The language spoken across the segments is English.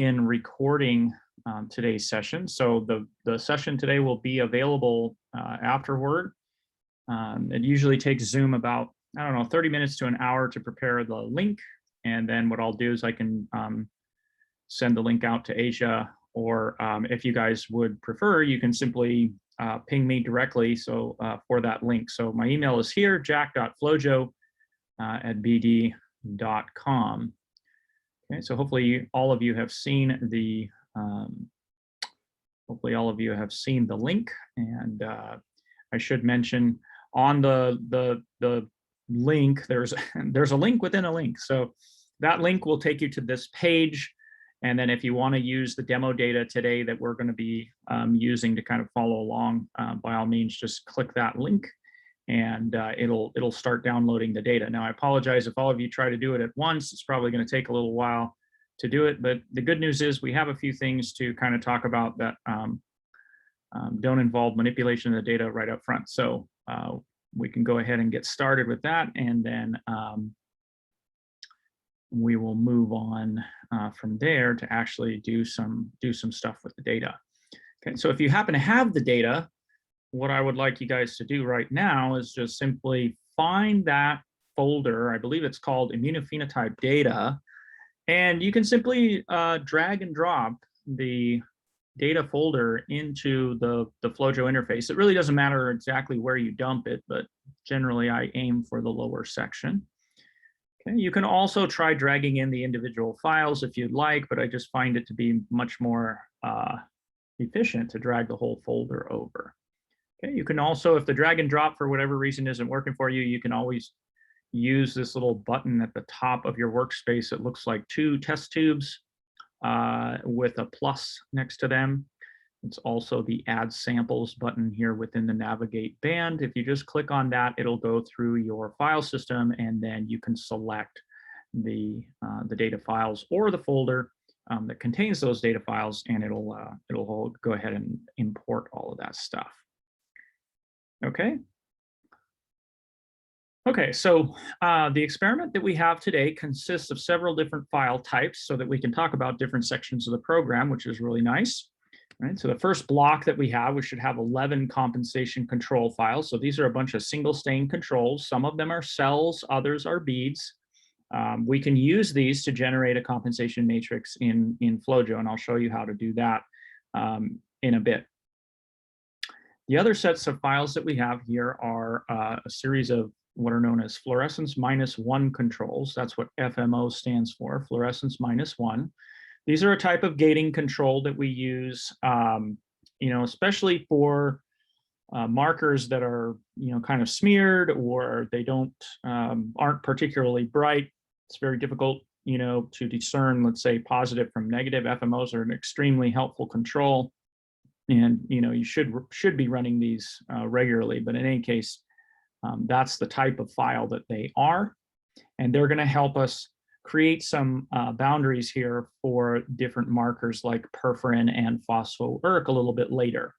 in recording today's session. So the session today will be available afterward. It usually takes Zoom about, I don't know, 30 minutes to an hour to prepare the link. And then what I'll do is I can send the link out to Asia, or if you guys would prefer, you can simply ping me directly for that link. So my email is here, jack.flowjo at bd.com. Okay, so hopefully all of you have seen the link, and I should mention on the link there's a link within a link. So that link will take you to this page, and then if you want to use the demo data today that we're going to be using to kind of follow along, by all means, just click that link, and it'll start downloading the data. Now, I apologize if all of you try to do it at once. It's probably going to take a little while to do it, but the good news is we have a few things to kind of talk about that don't involve manipulation of the data right up front. So we can go ahead and get started with that, and then we will move on from there to actually do some stuff with the data. Okay, so if you happen to have the data, what I would like you guys to do right now is just simply find that folder. I believe it's called immunophenotype data, and you can simply drag and drop the data folder into the FlowJo interface. It really doesn't matter exactly where you dump it, but generally I aim for the lower section. Okay, you can also try dragging in the individual files if you'd like, but I just find it to be much more efficient to drag the whole folder over. Okay, you can also, if the drag and drop for whatever reason isn't working for you, you can always use this little button at the top of your workspace. It looks like two test tubes with a plus next to them. It's also the Add Samples button here within the Navigate band. If you just click on that, it'll go through your file system, and then you can select the data files or the folder that contains those data files, and it'll go ahead and import all of that stuff. Okay. Okay, so the experiment that we have today consists of several different file types so that we can talk about different sections of the program, which is really nice. Right, so the first block that we should have 11 compensation control files. So these are a bunch of single stain controls. Some of them are cells, others are beads. We can use these to generate a compensation matrix in FlowJo, and I'll show you how to do that in a bit. The other sets of files that we have here are a series of what are known as fluorescence -1 controls. That's what FMO stands for, fluorescence -1. These are a type of gating control that we use, especially for markers that are, kind of smeared, or they aren't particularly bright. It's very difficult, to discern, let's say, positive from negative. FMOs are an extremely helpful control, and you should be running these regularly. But in any case, that's the type of file that they are, and they're going to help us create some boundaries here for different markers like perforin and phospho-ERK a little bit later.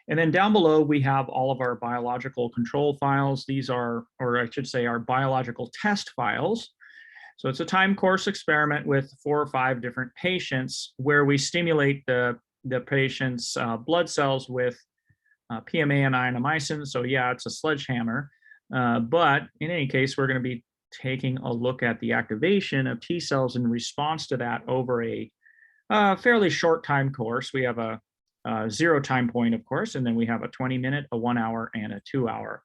And then down below, we have all of our biological control files. These are, or I should say, our biological test files. So it's a time course experiment with 4 or 5 different patients where we stimulate the patient's blood cells with PMA and ionomycin. So yeah, it's a sledgehammer. But in any case, we're going to be taking a look at the activation of T cells in response to that over a fairly short time course. We have a 0 time point, of course, and then we have a 20-minute, a 1-hour, and a 2-hour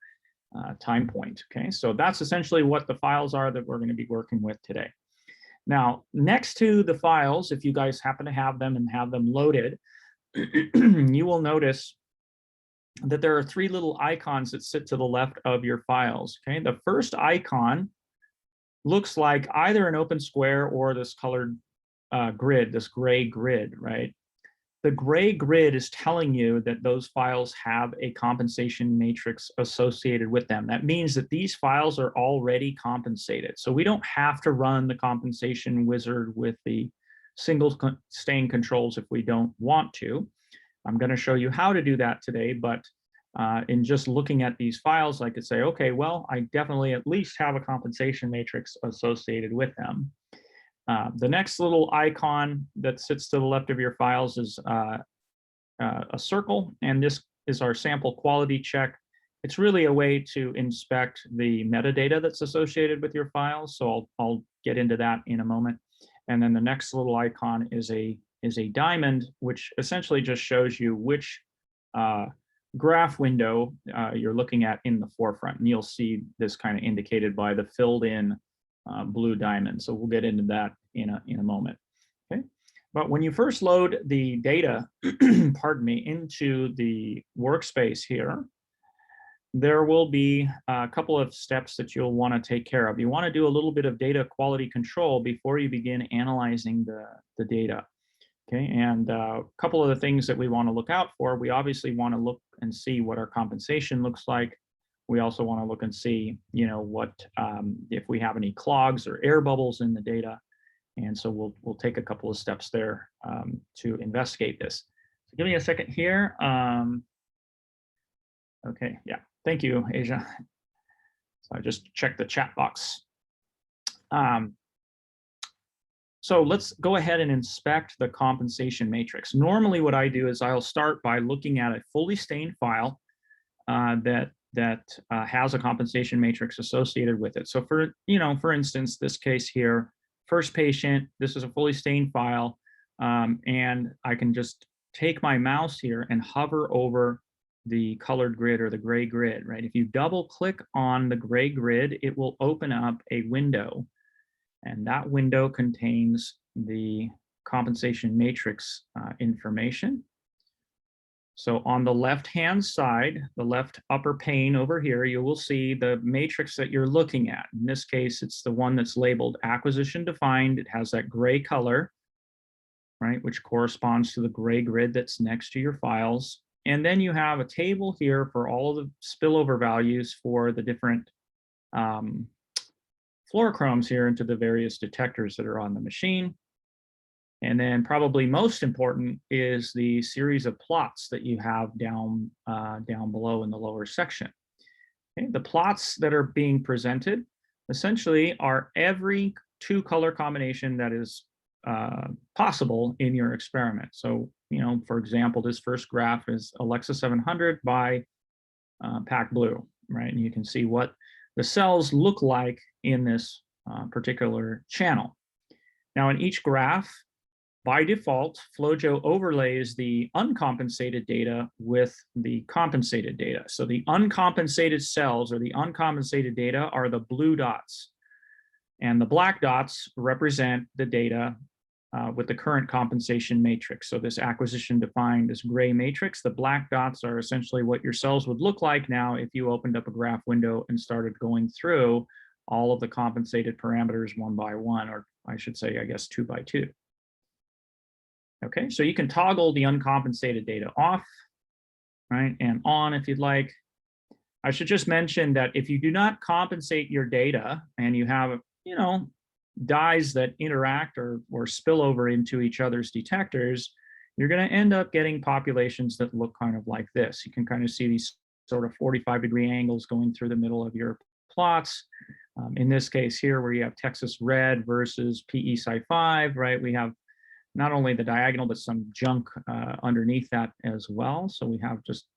time point. Okay, so that's essentially what the files are that we're going to be working with today. Now, next to the files, if you guys happen to have them and have them loaded, you will notice that there are 3 little icons that sit to the left of your files. Okay, the first icon looks like either an open square or this colored grid, this gray grid, right? The gray grid is telling you that those files have a compensation matrix associated with them. That means that these files are already compensated. So we don't have to run the compensation wizard with the single stain controls if we don't want to. I'm going to show you how to do that today, but in just looking at these files, I could say, okay, well, I definitely at least have a compensation matrix associated with them. The next little icon that sits to the left of your files is a circle, and this is our sample quality check. It's really a way to inspect the metadata that's associated with your files. So I'll get into that in a moment. And then the next little icon is a diamond, which essentially just shows you which graph window you're looking at in the forefront. And you'll see this kind of indicated by the filled in blue diamond. So we'll get into that in a moment. Okay. But when you first load the data, pardon me, into the workspace here, there will be a couple of steps that you'll want to take care of. You want to do a little bit of data quality control before you begin analyzing the data. Okay, and a couple of the things that we want to look out for, we obviously want to look and see what our compensation looks like. We also want to look and see, what if we have any clogs or air bubbles in the data. And so we'll take a couple of steps there to investigate this. So give me a second here. Okay, yeah, thank you, Asia. So I just checked the chat box. So let's go ahead and inspect the compensation matrix. Normally what I do is I'll start by looking at a fully stained file that has a compensation matrix associated with it. So for instance, this case here, first patient, this is a fully stained file, and I can just take my mouse here and hover over the colored grid or the gray grid, right? If you double click on the gray grid, it will open up a window, and that window contains the compensation matrix information. So on the left-hand side, the left upper pane over here, you will see the matrix that you're looking at. In this case, it's the one that's labeled acquisition defined. It has that gray color, right, which corresponds to the gray grid that's next to your files. And then you have a table here for all of the spillover values for the different fluorochromes here into the various detectors that are on the machine. And then probably most important is the series of plots that you have down below in the lower section. Okay, the plots that are being presented essentially are every two color combination that is possible in your experiment. So, for example, this first graph is Alexa 700 by Pack Blue, right? And you can see what the cells look like in this particular channel. Now, in each graph, by default, FlowJo overlays the uncompensated data with the compensated data. So the uncompensated cells or the uncompensated data are the blue dots, and the black dots represent the data with the current compensation matrix. So this acquisition defined, this gray matrix, the black dots are essentially what your cells would look like now if you opened up a graph window and started going through all of the compensated parameters one by one, or I should say, I guess, two by two. Okay, so you can toggle the uncompensated data off, right, and on if you'd like. I should just mention that if you do not compensate your data and you have, dyes that interact or spill over into each other's detectors, you're going to end up getting populations that look kind of like this. You can kind of see these sort of 45-degree angles going through the middle of your plots. In this case here, where you have Texas red versus PE Sci 5, right, we have not only the diagonal, but some junk underneath that as well. So we have just,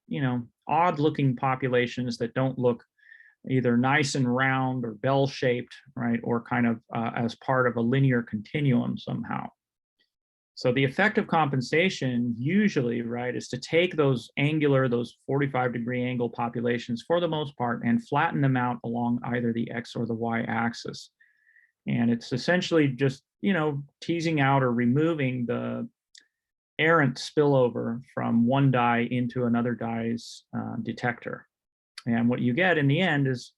odd looking populations that don't look either nice and round or bell-shaped, right, or kind of as part of a linear continuum somehow. So the effect of compensation usually, right, is to take those 45-degree angle populations for the most part and flatten them out along either the X or the Y axis. And it's essentially just, teasing out or removing the errant spillover from one dye into another dye's detector. And what you get in the end is,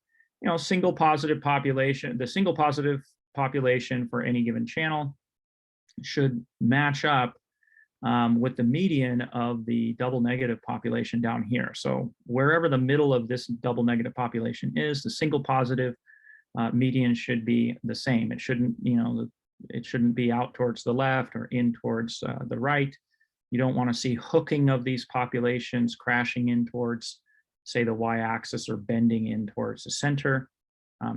single positive population. The single positive population for any given channel should match up with the median of the double negative population down here. So wherever the middle of this double negative population is, the single positive median should be the same. It shouldn't, it shouldn't be out towards the left or in towards the right. You don't want to see hooking of these populations crashing in towards, say, the y-axis or bending in towards the center.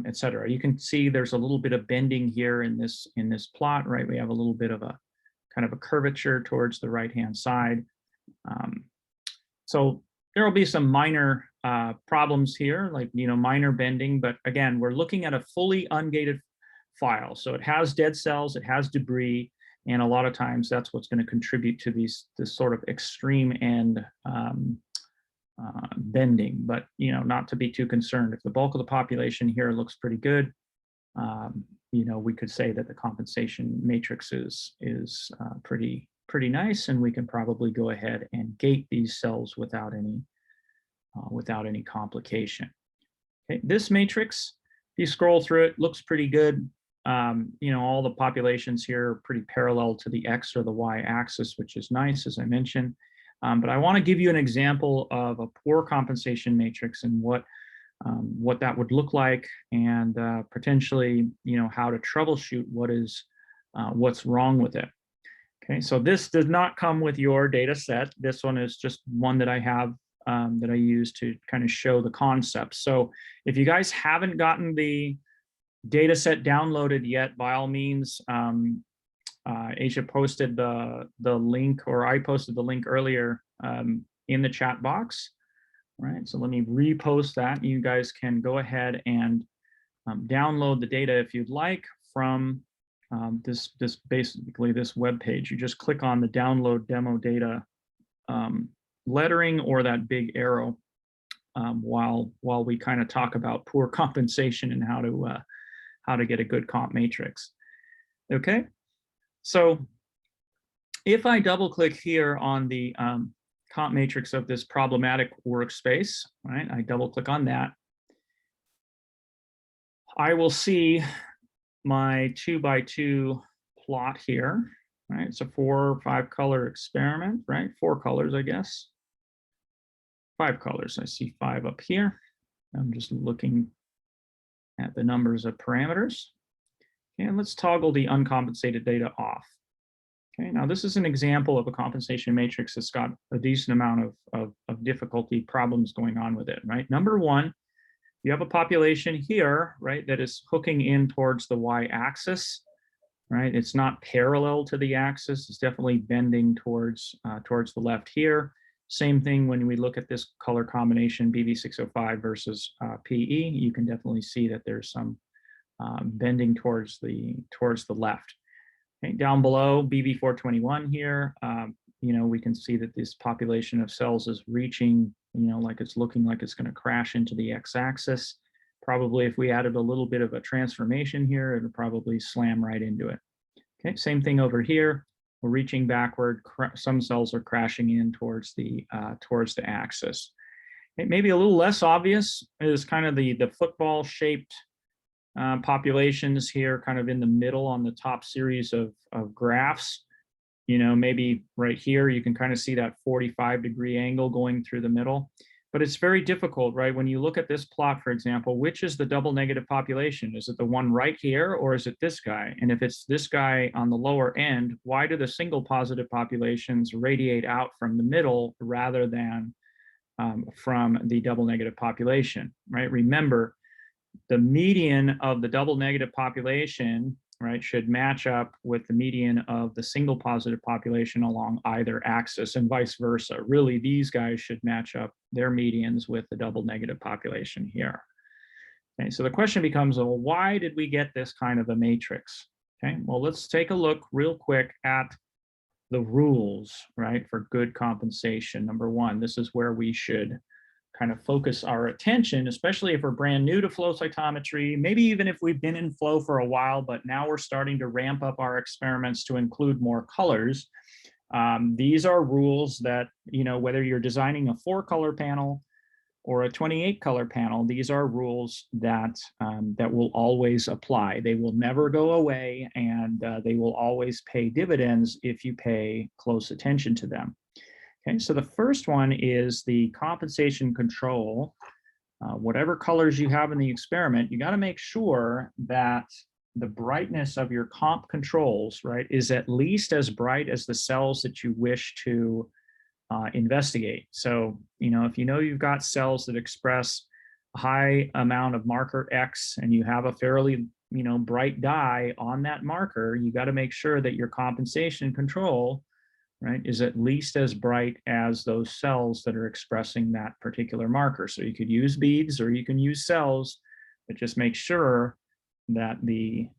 et cetera. You can see there's a little bit of bending here in this plot, right? We have a little bit of a kind of a curvature towards the right-hand side. So there will be some minor problems here, like, minor bending, but again, we're looking at a fully ungated file. So it has dead cells, it has debris, and a lot of times that's what's going to contribute to this sort of extreme end bending, but not to be too concerned. If the bulk of the population here looks pretty good, we could say that the compensation matrix is pretty nice, and we can probably go ahead and gate these cells without any complication. Okay, this matrix, if you scroll through it, looks pretty good. All the populations here are pretty parallel to the X or the Y axis, which is nice, as I mentioned. But I want to give you an example of a poor compensation matrix and what that would look like, and potentially, how to troubleshoot what's wrong with it. Okay, so this does not come with your data set. This one is just one that I have that I use to kind of show the concept. So if you guys haven't gotten the data set downloaded yet, by all means, Asia posted the link, or I posted the link earlier in the chat box. Right, so let me repost that. You guys can go ahead and download the data if you'd like from basically this web page. You just click on the download demo data lettering or that big arrow while we kind of talk about poor compensation and how to get a good comp matrix. Okay, so if I double click here on the comp matrix of this problematic workspace, right? I double click on that. I will see my 2x2 plot here, right? It's a 4 or 5 color experiment, right? 4 colors, I guess. 5 colors. I see 5 up here. I'm just looking at the numbers of parameters. And let's toggle the uncompensated data off. Okay, now this is an example of a compensation matrix that's got a decent amount of difficulty problems going on with it, right? Number one, you have a population here, right, that is hooking in towards the y-axis, right? It's not parallel to the axis. It's definitely bending towards the left here. Same thing when we look at this color combination, BV605 versus PE. You can definitely see that there's some bending towards the left. Okay, down below, BV421 here, we can see that this population of cells is reaching, like it's looking like it's going to crash into the x-axis. Probably if we added a little bit of a transformation here, it would probably slam right into it. Okay, same thing over here. We're reaching backward. Some cells are crashing in towards the axis. Okay, maybe a little less obvious is kind of the football-shaped populations here, kind of in the middle on the top series of graphs. Maybe right here, you can kind of see that 45-degree angle going through the middle. But it's very difficult, right? When you look at this plot, for example, which is the double negative population? Is it the one right here, or is it this guy? And if it's this guy on the lower end, why do the single positive populations radiate out from the middle rather than from the double negative population, right? Remember, the median of the double negative population, right, should match up with the median of the single positive population along either axis, and vice versa. Really, these guys should match up their medians with the double negative population here. Okay, so the question becomes, well, why did we get this kind of a matrix? Okay, well, let's take a look real quick at the rules, right, for good compensation. Number one, this is where we should kind of focus our attention, especially if we're brand new to flow cytometry, maybe even if we've been in flow for a while, but now we're starting to ramp up our experiments to include more colors. These are rules that, whether you're designing a 4-color panel or a 28-color panel, these are rules that will always apply. They will never go away, and they will always pay dividends if you pay close attention to them. Okay, so the first one is the compensation control. Whatever colors you have in the experiment, you got to make sure that the brightness of your comp controls, right, is at least as bright as the cells that you wish to investigate. So, if you've got cells that express high amount of marker X and you have a fairly, bright dye on that marker, you got to make sure that your compensation control, right, is at least as bright as those cells that are expressing that particular marker. So you could use beads or you can use cells, but just make sure that the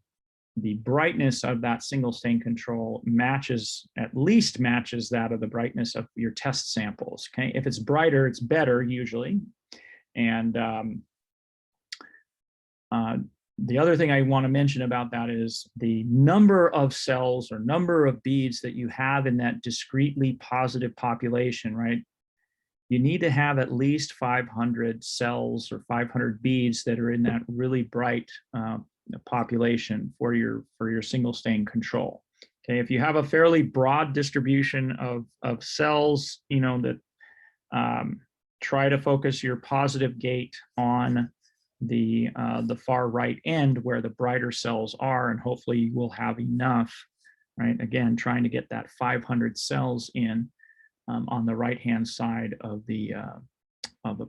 brightness of that single stain control at least matches that of the brightness of your test samples. Okay, if it's brighter, it's better usually. And the other thing I want to mention about that is the number of cells or number of beads that you have in that discretely positive population, right? You need to have at least 500 cells or 500 beads that are in that really bright population for your single stain control. Okay, if you have a fairly broad distribution of cells, that try to focus your positive gate on the far right end where the brighter cells are, and hopefully you will have enough, right? Again, trying to get that 500 cells in on the right hand side of the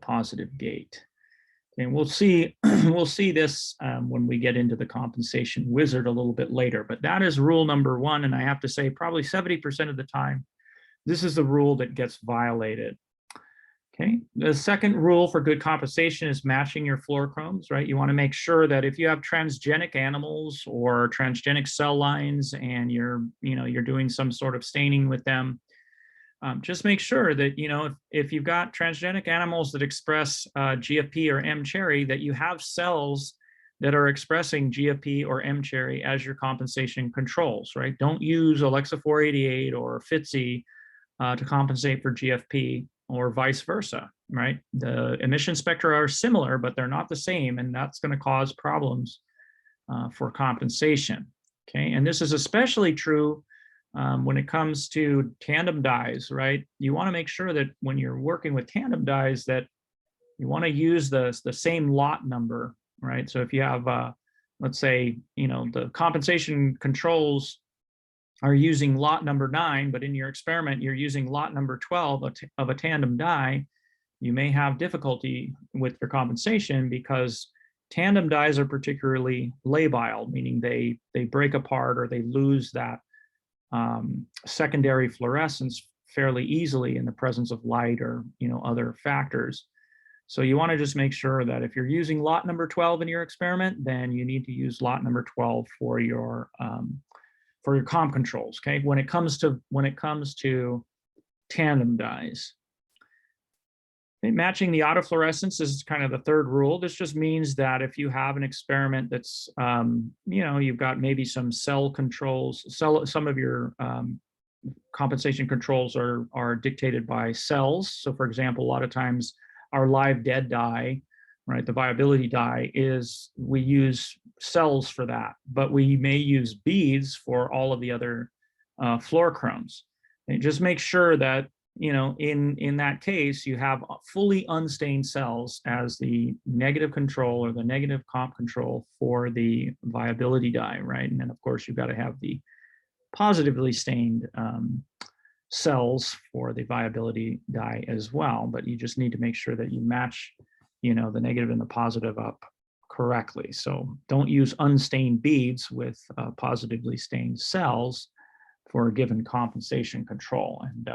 positive gate. Okay, we'll see this when we get into the compensation wizard a little bit later, but that is rule number one, and I have to say probably 70% of the time this is the rule that gets violated. Okay, the second rule for good compensation is matching your fluorochromes, right? You want to make sure that if you have transgenic animals or transgenic cell lines and you're doing some sort of staining with them, just make sure that, if you've got transgenic animals that express GFP or M cherry, that you have cells that are expressing GFP or M cherry as your compensation controls, right? Don't use Alexa 488 or FITSI to compensate for GFP, or vice versa, right? The emission spectra are similar, but they're not the same, and that's going to cause problems for compensation. Okay, and this is especially true when it comes to tandem dyes, right? You want to make sure that when you're working with tandem dyes that you want to use the same lot number, right? So if you have, let's say, the compensation controls are using lot number 9, but in your experiment, you're using lot number 12 of a tandem dye, you may have difficulty with your compensation because tandem dyes are particularly labile, meaning they break apart or they lose that secondary fluorescence fairly easily in the presence of light or other factors. So you want to just make sure that if you're using lot number 12 in your experiment, then you need to use lot number 12 for your comp controls. Okay, when it comes to tandem dyes. Okay, matching the autofluorescence is kind of the third rule. This just means that if you have an experiment that's you've got maybe some cell controls, some of your compensation controls are dictated by cells. So for example, a lot of times our live dead dye, right, the viability dye, we use cells for that, but we may use beads for all of the other fluorochromes. And just make sure that in that case you have fully unstained cells as the negative control or the negative comp control for the viability dye, right? And then of course you've got to have the positively stained cells for the viability dye as well, but you just need to make sure that you match the negative and the positive up correctly. So don't use unstained beads with positively stained cells for a given compensation control. And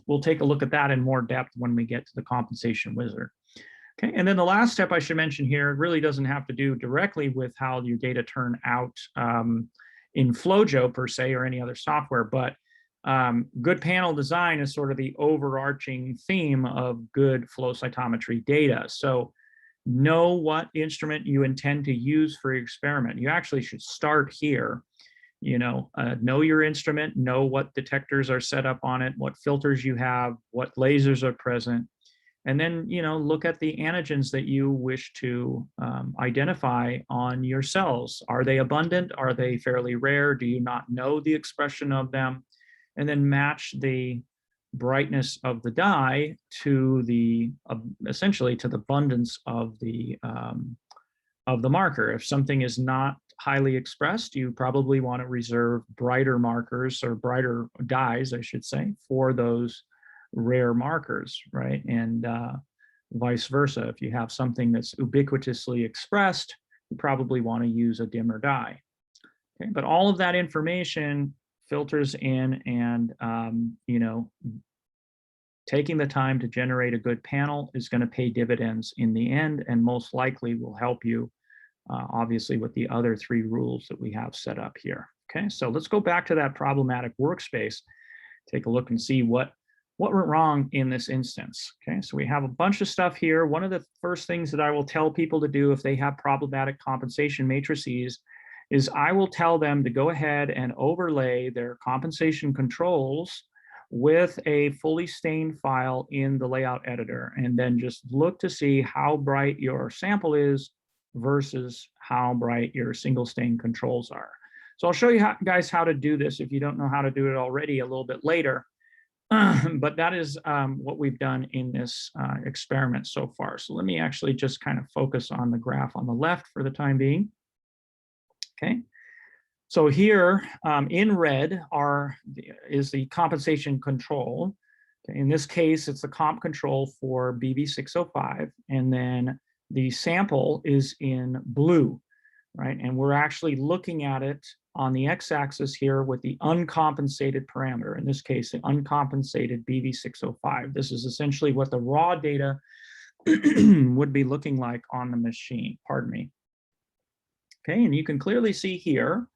we'll take a look at that in more depth when we get to the compensation wizard. Okay, and then the last step I should mention here really doesn't have to do directly with how your data turn out in FlowJo per se or any other software, but good panel design is sort of the overarching theme of good flow cytometry data. So know what instrument you intend to use for your experiment. You actually should start here. Know your instrument, know what detectors are set up on it, what filters you have, what lasers are present, and then look at the antigens that you wish to identify on your cells. Are they abundant? Are they fairly rare? Do you not know the expression of them? And then match the brightness of the dye to essentially to the abundance of the marker. If something is not highly expressed, you probably want to reserve brighter markers or brighter dyes, I should say, for those rare markers, right? And Vice versa, if you have something that's ubiquitously expressed, you probably want to use a dimmer dye. Okay, but all of that information filters in, and taking the time to generate a good panel is going to pay dividends in the end, and most likely will help you, obviously, with the other 3 rules that we have set up here. Okay, so let's go back to that problematic workspace, take a look and see what went wrong in this instance. Okay, so we have a bunch of stuff here. One of the first things that I will tell people to do if they have problematic compensation matrices is I will tell them to go ahead and overlay their compensation controls with a fully stained file in the layout editor, and then just look to see how bright your sample is versus how bright your single stain controls are. So I'll show you guys how to do this if you don't know how to do it already a little bit later. But that is what we've done in this experiment so far. So let me actually just kind of focus on the graph on the left for the time being. Okay. So here in red is the compensation control. Okay, in this case, it's the comp control for BV605, and then the sample is in blue, right? And we're actually looking at it on the x-axis here with the uncompensated parameter, in this case, the uncompensated BV605. This is essentially what the raw data would be looking like on the machine, pardon me. Okay, and you can clearly see here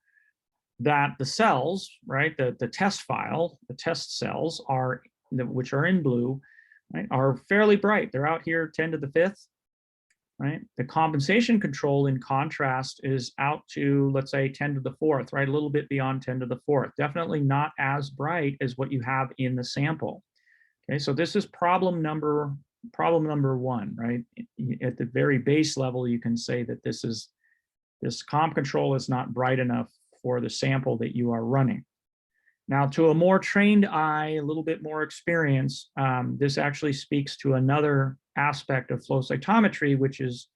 that the cells, right, the test file, the test cells are, which are in blue, right, are fairly bright. They're out here 10 to the 5th, right? The compensation control, in contrast, is out to, let's say, 10 to the 4th, right? A little bit beyond 10 to the 4th. Definitely not as bright as what you have in the sample. Okay, so this is problem number 1, right? At the very base level, you can say that this comp control is not bright enough for the sample that you are running. Now, to a more trained eye, a little bit more experience, this actually speaks to another aspect of flow cytometry, which is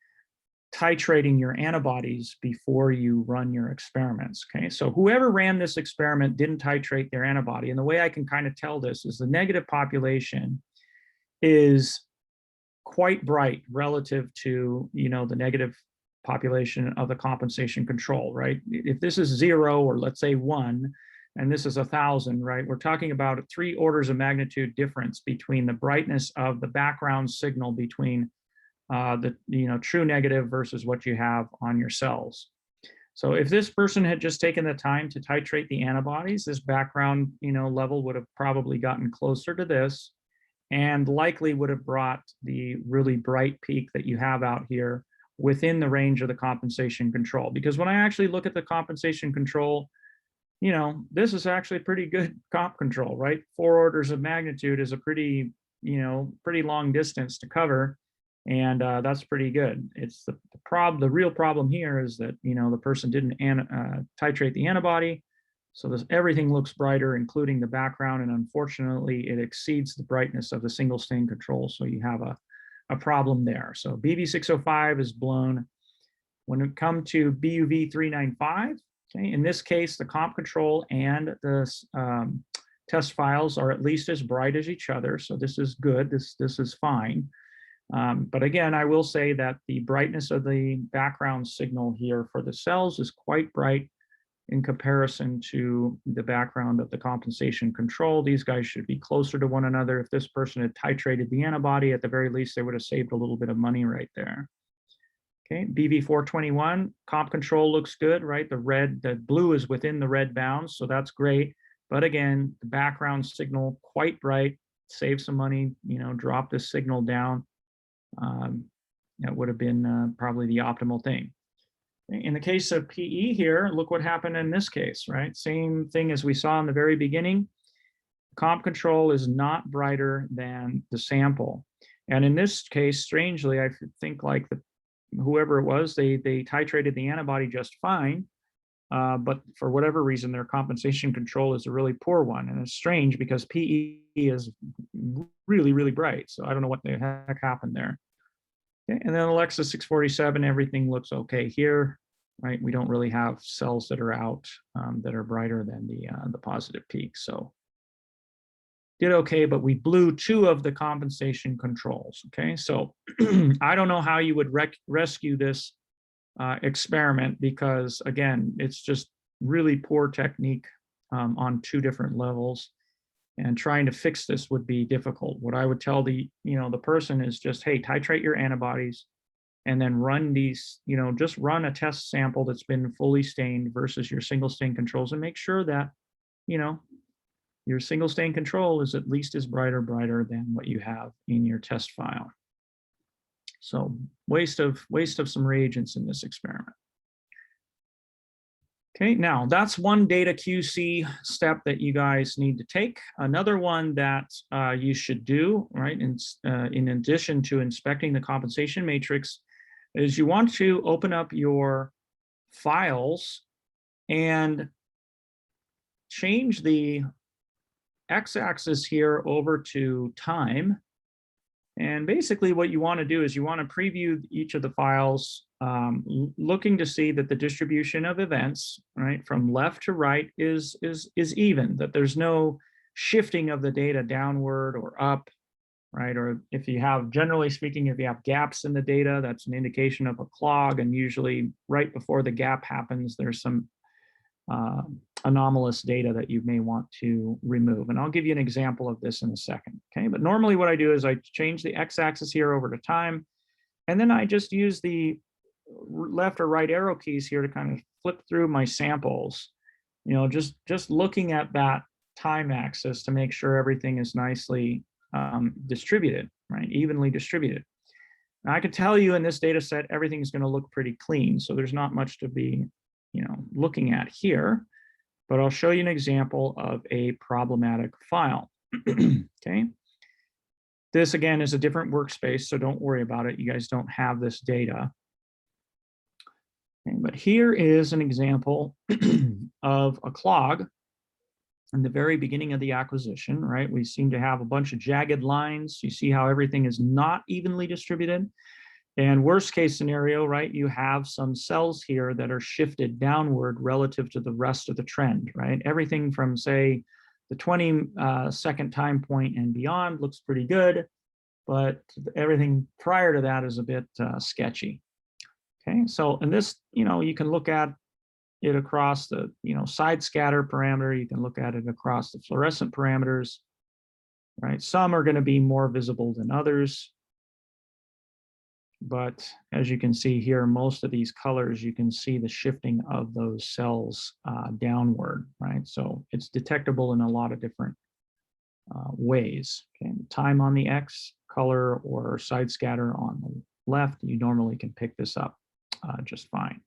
titrating your antibodies before you run your experiments. Okay, so whoever ran this experiment didn't titrate their antibody. And the way I can kind of tell this is the negative population is quite bright relative to, the negative population of the compensation control, right? If this is 0, or let's say 1, and this is 1,000, right? We're talking about 3 orders of magnitude difference between the brightness of the background signal between the true negative versus what you have on your cells. So if this person had just taken the time to titrate the antibodies, this background level would have probably gotten closer to this, and likely would have brought the really bright peak that you have out here within the range of the compensation control. Because when I actually look at the compensation control, this is actually pretty good comp control, right? 4 orders of magnitude is a pretty long distance to cover, and that's pretty good. It's the real problem here is that the person didn't titrate the antibody, so everything looks brighter, including the background, and unfortunately, it exceeds the brightness of the single stain control. So you have a problem there. So BV605 is blown. When it comes to BUV 395, okay, in this case, the comp control and the test files are at least as bright as each other. So this is good. This is fine. But again, I will say that the brightness of the background signal here for the cells is quite bright in comparison to the background of the compensation control. These guys should be closer to one another. If this person had titrated the antibody, at the very least, they would have saved a little bit of money right there. Okay, BV421, comp control looks good, right? The blue is within the red bounds, so that's great. But again, the background signal quite bright, save some money, drop this signal down. That would have been probably the optimal thing. In the case of PE here, look what happened in this case, right? Same thing as we saw in the very beginning. Comp control is not brighter than the sample. And in this case, strangely, I think like whoever it was, they titrated the antibody just fine, but for whatever reason, their compensation control is a really poor one. And it's strange because PE is really, really bright. So I don't know what the heck happened there. Okay, and then Alexa 647, everything looks okay here, right? We don't really have cells that are out that are brighter than the positive peak. So did okay, but we blew 2 of the compensation controls, okay? So I don't know how you would rescue this experiment because, again, it's just really poor technique on 2 different levels. And trying to fix this would be difficult. What I would tell the person is just, hey, titrate your antibodies and then run these, just run a test sample that's been fully stained versus your single stain controls and make sure that, your single stain control is at least as brighter than what you have in your test file. So waste of some reagents in this experiment. Okay, now that's one data QC step that you guys need to take. Another one that you should do, right, in addition to inspecting the compensation matrix, is you want to open up your files and change the x-axis here over to time. And basically what you want to do is you want to preview each of the files, looking to see that the distribution of events, right, from left to right is even, that there's no shifting of the data downward or up, right? Or if you have, generally speaking, if you have gaps in the data, that's an indication of a clog. And usually right before the gap happens, there's some anomalous data that you may want to remove. And I'll give you an example of this in a second, okay? But normally what I do is I change the x-axis here over to time, and then I just use the left or right arrow keys here to kind of flip through my samples, just looking at that time axis to make sure everything is nicely distributed, right? Evenly distributed. Now I can tell you in this data set, everything's going to look pretty clean. So there's not much to be, looking at here, but I'll show you an example of a problematic file. Okay. This again is a different workspace, so don't worry about it. You guys don't have this data. Okay, but here is an example of a clog in the very beginning of the acquisition, right? We seem to have a bunch of jagged lines. You see how everything is not evenly distributed. And worst case scenario, right, you have some cells here that are shifted downward relative to the rest of the trend, right? Everything from, say, the 20-second time point and beyond looks pretty good, but everything prior to that is a bit sketchy. Okay, so in this, you can look at it across the, side scatter parameter. You can look at it across the fluorescent parameters, right? Some are going to be more visible than others. But as you can see here, most of these colors, you can see the shifting of those cells downward, right? So it's detectable in a lot of different ways. Okay, time on the X, color or side scatter on the left, you normally can pick this up just fine.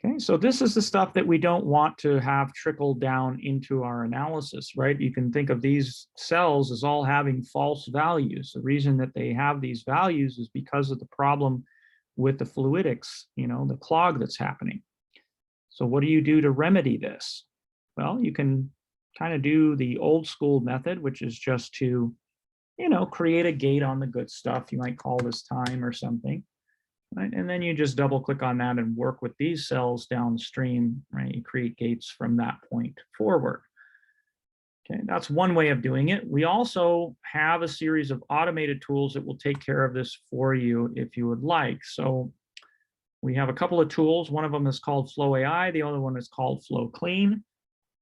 Okay, so this is the stuff that we don't want to have trickle down into our analysis, right? You can think of these cells as all having false values. The reason that they have these values is because of the problem with the fluidics, the clog that's happening. So what do you do to remedy this? Well, you can kind of do the old school method, which is just to, create a gate on the good stuff. You might call this time or something. Right? And then you just double click on that and work with these cells downstream, right? You create gates from that point forward. Okay, that's one way of doing it. We also have a series of automated tools that will take care of this for you if you would like. So we have a couple of tools. One of them is called FlowAI. The other one is called FlowClean.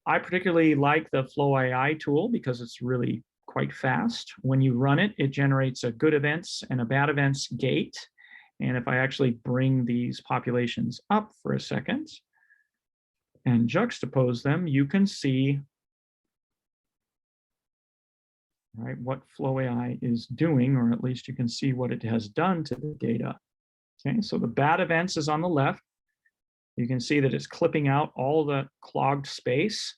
I particularly like the FlowAI tool because it's really quite fast. When you run it, it generates a good events and a bad events gate. And if I actually bring these populations up for a second and juxtapose them, you can see, right, what FlowAI is doing, or at least you can see what it has done to the data. Okay, so the bad events is on the left. You can see that it's clipping out all the clogged space.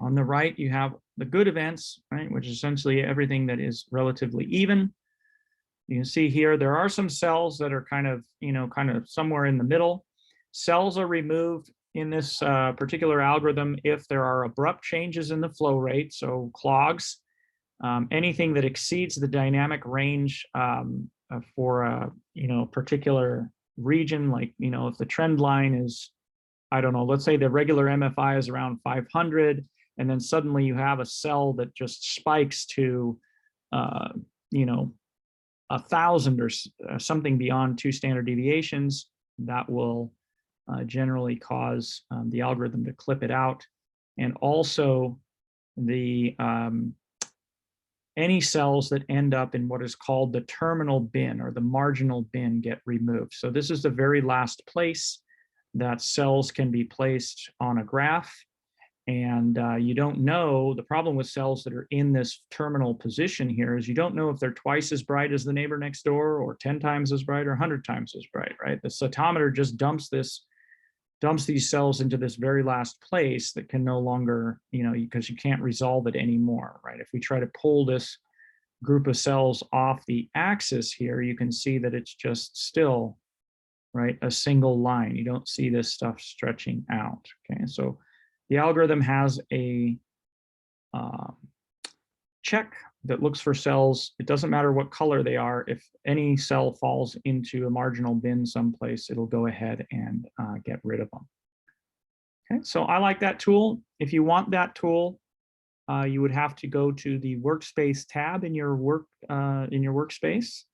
On the right, you have the good events, right, which is essentially everything that is relatively even. You can see here, there are some cells that are kind of somewhere in the middle. Cells are removed in this particular algorithm if there are abrupt changes in the flow rate, so clogs, anything that exceeds the dynamic range for a particular region, like if the trend line is, I don't know, let's say the regular MFI is around 500, and then suddenly you have a cell that just spikes to, you know, 1,000 or something beyond 2 standard deviations, that will generally cause the algorithm to clip it out. And also the any cells that end up in what is called the terminal bin or the marginal bin get removed. So this is the very last place that cells can be placed on a graph. And you don't know, the problem with cells that are in this terminal position here is you don't know if they're twice as bright as the neighbor next door or 10 times as bright or 100 times as bright, right? The cytometer just dumps these cells into this very last place that can no longer, you know, because you can't resolve it anymore, right? If we try to pull this group of cells off the axis here, you can see that it's just still, right, a single line. You don't see this stuff stretching out, okay? So the algorithm has a check that looks for cells. It doesn't matter what color they are. If any cell falls into a marginal bin someplace, it'll go ahead and get rid of them. Okay, so I like that tool. If you want that tool, you would have to go to the workspace tab in your workspace,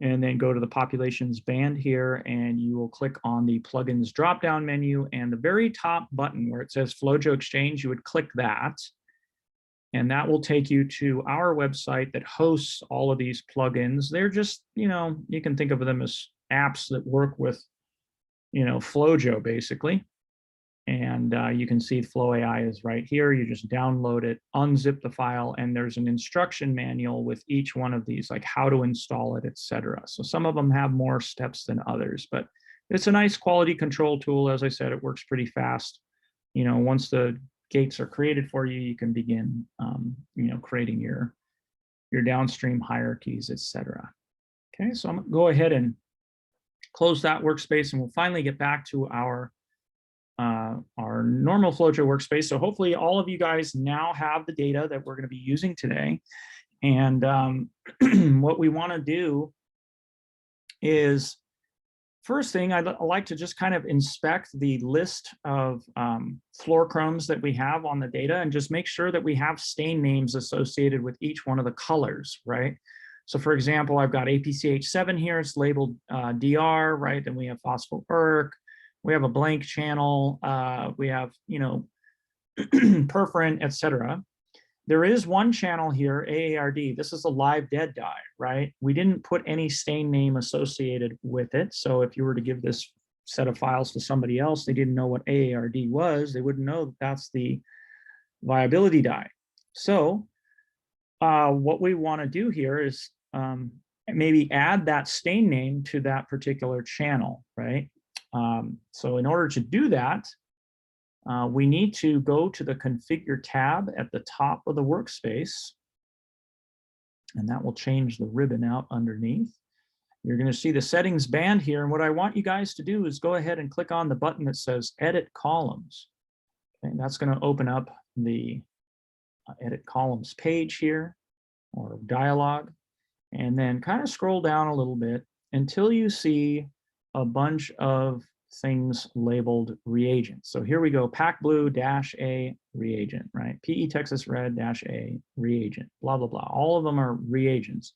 and then go to the populations band here, and you will click on the plugins drop-down menu, and the very top button where it says FlowJo Exchange, you would click that, and that will take you to our website that hosts all of these plugins. They're just, you know, you can think of them as apps that work with, you know, FlowJo basically. And you can see Flow AI is right here. You just download it, unzip the file, and there's an instruction manual with each one of these, like how to install it, etc. So some of them have more steps than others, but it's a nice quality control tool. As I said, it works pretty fast. You know, once the gates are created for you, you can begin, you know, creating your downstream hierarchies, etc. Okay, so I'm gonna go ahead and close that workspace, and we'll finally get back to our normal FlowJo workspace. So hopefully all of you guys now have the data that we're going to be using today. And what we want to do is, first thing, I'd like to just kind of inspect the list of fluorochromes that we have on the data and just make sure that we have stain names associated with each one of the colors, right? So for example, I've got APCH7 here, it's labeled DR, right? Then we have phosphoric. We have a blank channel, we have, you know, perforin, etc. There is one channel here, AARD. This is a live dead dye, right? We didn't put any stain name associated with it. So if you were to give this set of files to somebody else, they didn't know what AARD was, they wouldn't know that that's the viability dye. So what we want to do here is maybe add that stain name to that particular channel, right? So in order to do that, we need to go to the Configure tab at the top of the workspace, and that will change the ribbon out underneath. You're going to see the settings band here, and what I want you guys to do is go ahead and click on the button that says Edit Columns. Okay, that's going to open up the Edit Columns page here, or dialog, and then kind of scroll down a little bit until you see a bunch of things labeled reagents. So here we go, Pac Blue -A reagent, right? PE Texas Red -A reagent, blah, blah, blah. All of them are reagents.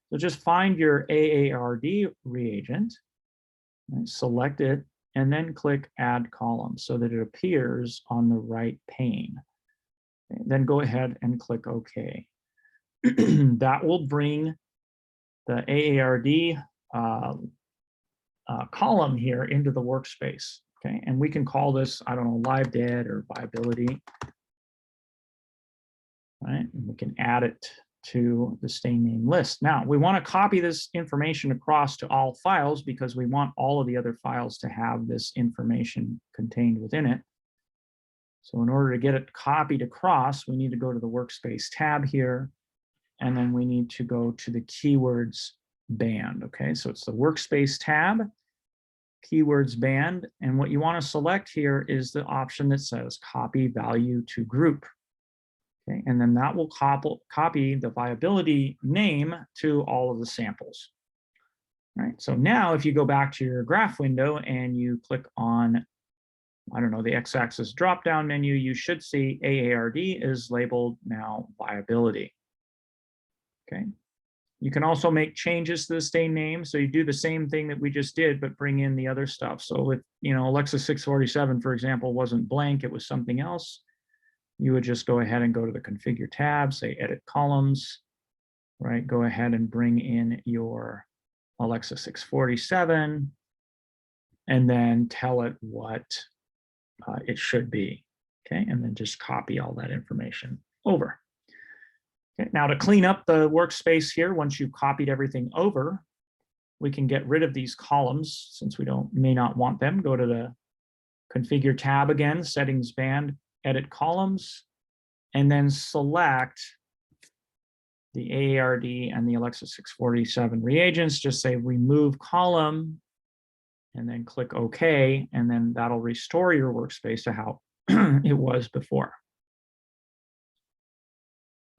So just find your AARD reagent, right? Select it, and then click Add Column so that it appears on the right pane. Okay, then go ahead and click OK. That will bring the AARD column here into the workspace, okay? And we can call this, I don't know, live dead or viability, right? And we can add it to the stain name list. Now, we want to copy this information across to all files because we want all of the other files to have this information contained within it. So in order to get it copied across, we need to go to the workspace tab here, and then we need to go to the keywords band, okay? So it's the workspace tab, keywords band, and what you want to select here is the option that says copy value to group, okay? And then that will copy the viability name to all of the samples, right? So now if you go back to your graph window and you click on I don't know, the x-axis drop-down menu, you should see AARD is labeled now viability. Okay. You can also make changes to the stain name. So you do the same thing that we just did, but bring in the other stuff. So with, Alexa 647, for example, wasn't blank, it was something else. You would just go ahead and go to the configure tab, say edit columns, right? Go ahead and bring in your Alexa 647 and then tell it what it should be. Okay, and then just copy all that information over. Okay, now to clean up the workspace here, once you've copied everything over, we can get rid of these columns since we may not want them. Go to the configure tab again, settings band, edit columns, and then select the AARD and the Alexa 647 reagents. Just say remove column and then click OK, and then that'll restore your workspace to how it was before.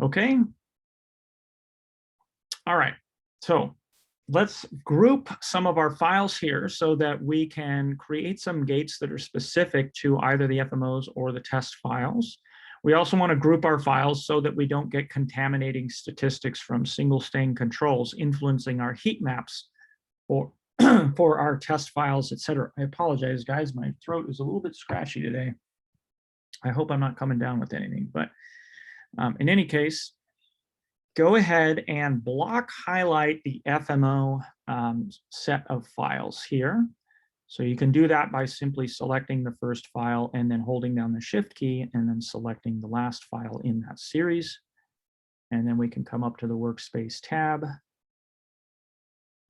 Okay. All right. So let's group some of our files here so that we can create some gates that are specific to either the FMOs or the test files. We also want to group our files so that we don't get contaminating statistics from single stain controls influencing our heat maps or for our test files, etc. I apologize, guys. My throat is a little bit scratchy today. I hope I'm not coming down with anything, but in any case, go ahead and block highlight the FMO set of files here. So you can do that by simply selecting the first file and then holding down the Shift key and then selecting the last file in that series. And then we can come up to the Workspace tab.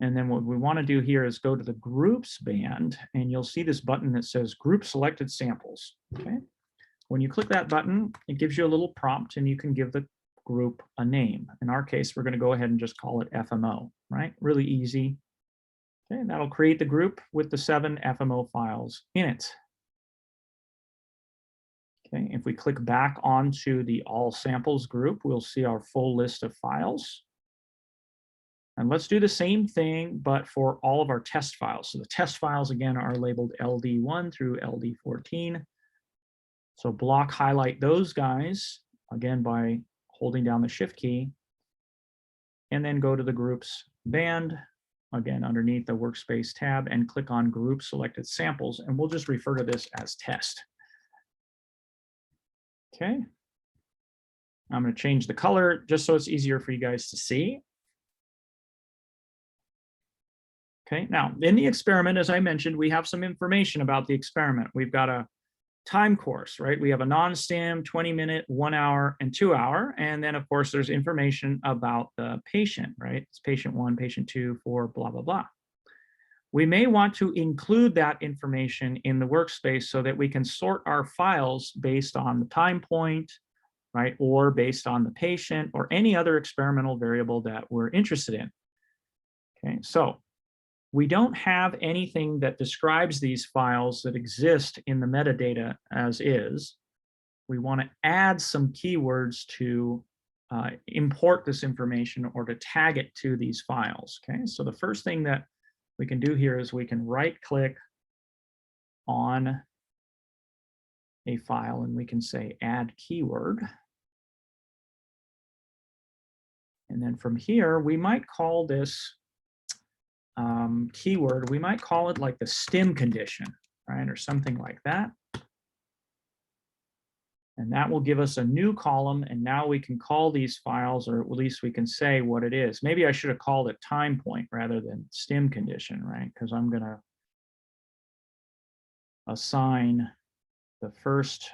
And then what we want to do here is go to the Groups band, and you'll see this button that says Group Selected Samples. Okay. When you click that button, it gives you a little prompt, and you can give the group a name. In our case, we're going to go ahead and just call it FMO, right? Really easy. Okay, and that'll create the group with the 7 FMO files in it. Okay, if we click back onto the All Samples group, we'll see our full list of files. And let's do the same thing, but for all of our test files. So the test files, again, are labeled LD1 through LD14. So block highlight those guys, again, by holding down the Shift key, and then go to the Groups band, again, underneath the Workspace tab, and click on Group Selected Samples, and we'll just refer to this as test. Okay. I'm going to change the color just so it's easier for you guys to see. Okay, now in the experiment, as I mentioned, we have some information about the experiment. We've got a time course, right? We have a non-STEM 20-minute, 1 hour, and 2 hour. And then of course, there's information about the patient, right? It's patient 1, patient 2, 4, blah, blah, blah. We may want to include that information in the workspace so that we can sort our files based on the time point, right? Or based on the patient or any other experimental variable that we're interested in. Okay, so we don't have anything that describes these files that exist in the metadata as is. We want to add some keywords to import this information or to tag it to these files. Okay, so the first thing that we can do here is we can right-click on a file and we can say add keyword. And then from here, we might call this keyword, we might call it like the stim condition, right? Or something like that. And that will give us a new column. And now we can call these files, or at least we can say what it is. Maybe I should have called it time point rather than stim condition, right? Because I'm going to assign the first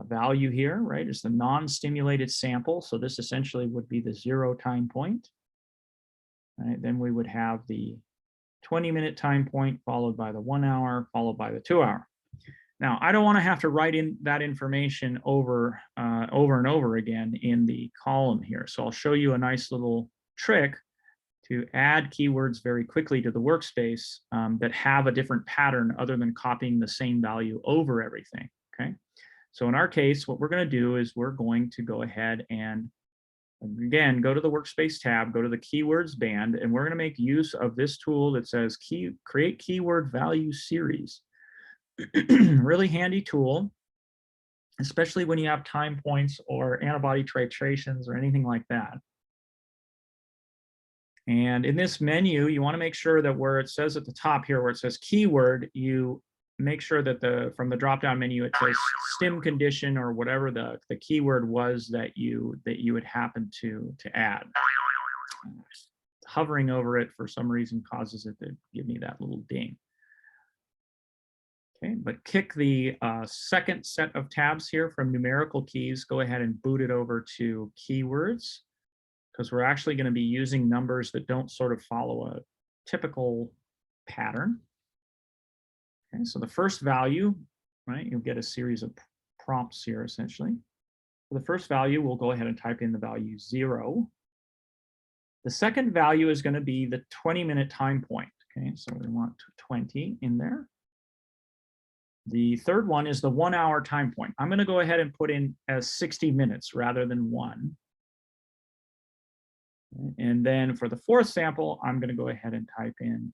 value here, right? Is the non-stimulated sample. So this essentially would be the 0 time point. Right, then we would have the 20-minute time point followed by the 1 hour, followed by the 2 hour. Now, I don't want to have to write in that information over and over again in the column here. So I'll show you a nice little trick to add keywords very quickly to the workspace that have a different pattern other than copying the same value over everything. Okay. So in our case, what we're going to do is we're going to go ahead and again, go to the Workspace tab, go to the Keywords band, and we're going to make use of this tool that says Create Keyword Value Series. Really handy tool, especially when you have time points or antibody titrations or anything like that. And in this menu, you want to make sure that where it says at the top here, where it says keyword, you make sure that from the drop-down menu, it says stim condition or whatever the keyword was that you would happen to add. Hovering over it for some reason causes it to give me that little ding. Okay, but kick the second set of tabs here from numerical keys, go ahead and boot it over to keywords, because we're actually going to be using numbers that don't sort of follow a typical pattern. Okay, so the first value, right, you'll get a series of prompts here essentially. For the first value, we'll go ahead and type in the value 0. The second value is going to be the 20-minute time point. Okay, so we want 20 in there. The third one is the 1 hour time point. I'm going to go ahead and put in as 60 minutes rather than 1. And then for the fourth sample, I'm going to go ahead and type in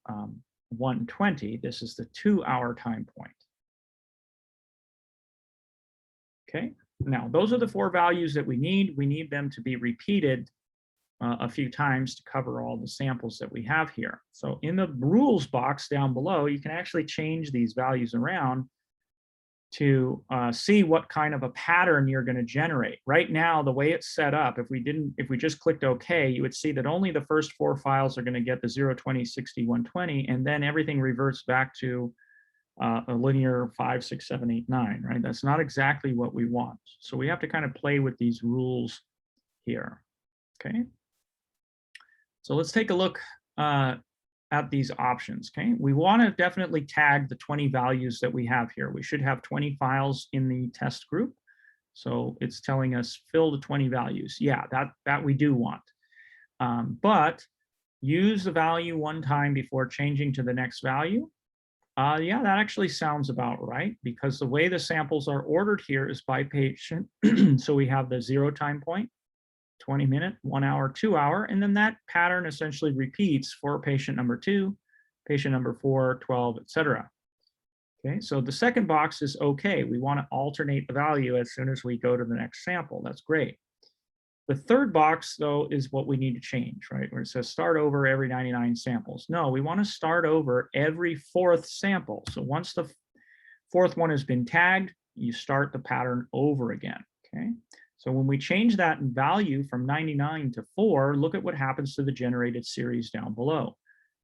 120. This is the 2 hour time point. Okay, now those are the 4 values that we need. We need them to be repeated a few times to cover all the samples that we have here. So in the rules box down below, you can actually change these values around to see what kind of a pattern you're going to generate. Right now, the way it's set up, if we just clicked OK, you would see that only the first 4 files are going to get the 0, 20, 60, 120, and then everything reverts back to a linear 5, 6, 7, 8, 9, right? That's not exactly what we want. So we have to kind of play with these rules here, okay? So let's take a look at these options, okay? We want to definitely tag the 20 values that we have here. We should have 20 files in the test group. So it's telling us fill the 20 values. Yeah, that we do want. But use the value one time before changing to the next value. Yeah, that actually sounds about right, because the way the samples are ordered here is by patient. So we have the 0 time point, 20-minute, 1 hour, 2 hour, and then that pattern essentially repeats for patient number 2, patient number 4, 12, etc. Okay, so the second box is okay. We want to alternate the value as soon as we go to the next sample. That's great. The third box, though, is what we need to change, right? Where it says start over every 99 samples. No, we want to start over every 4th sample. So once the 4th one has been tagged, you start the pattern over again, okay? So when we change that value from 99 to 4, look at what happens to the generated series down below.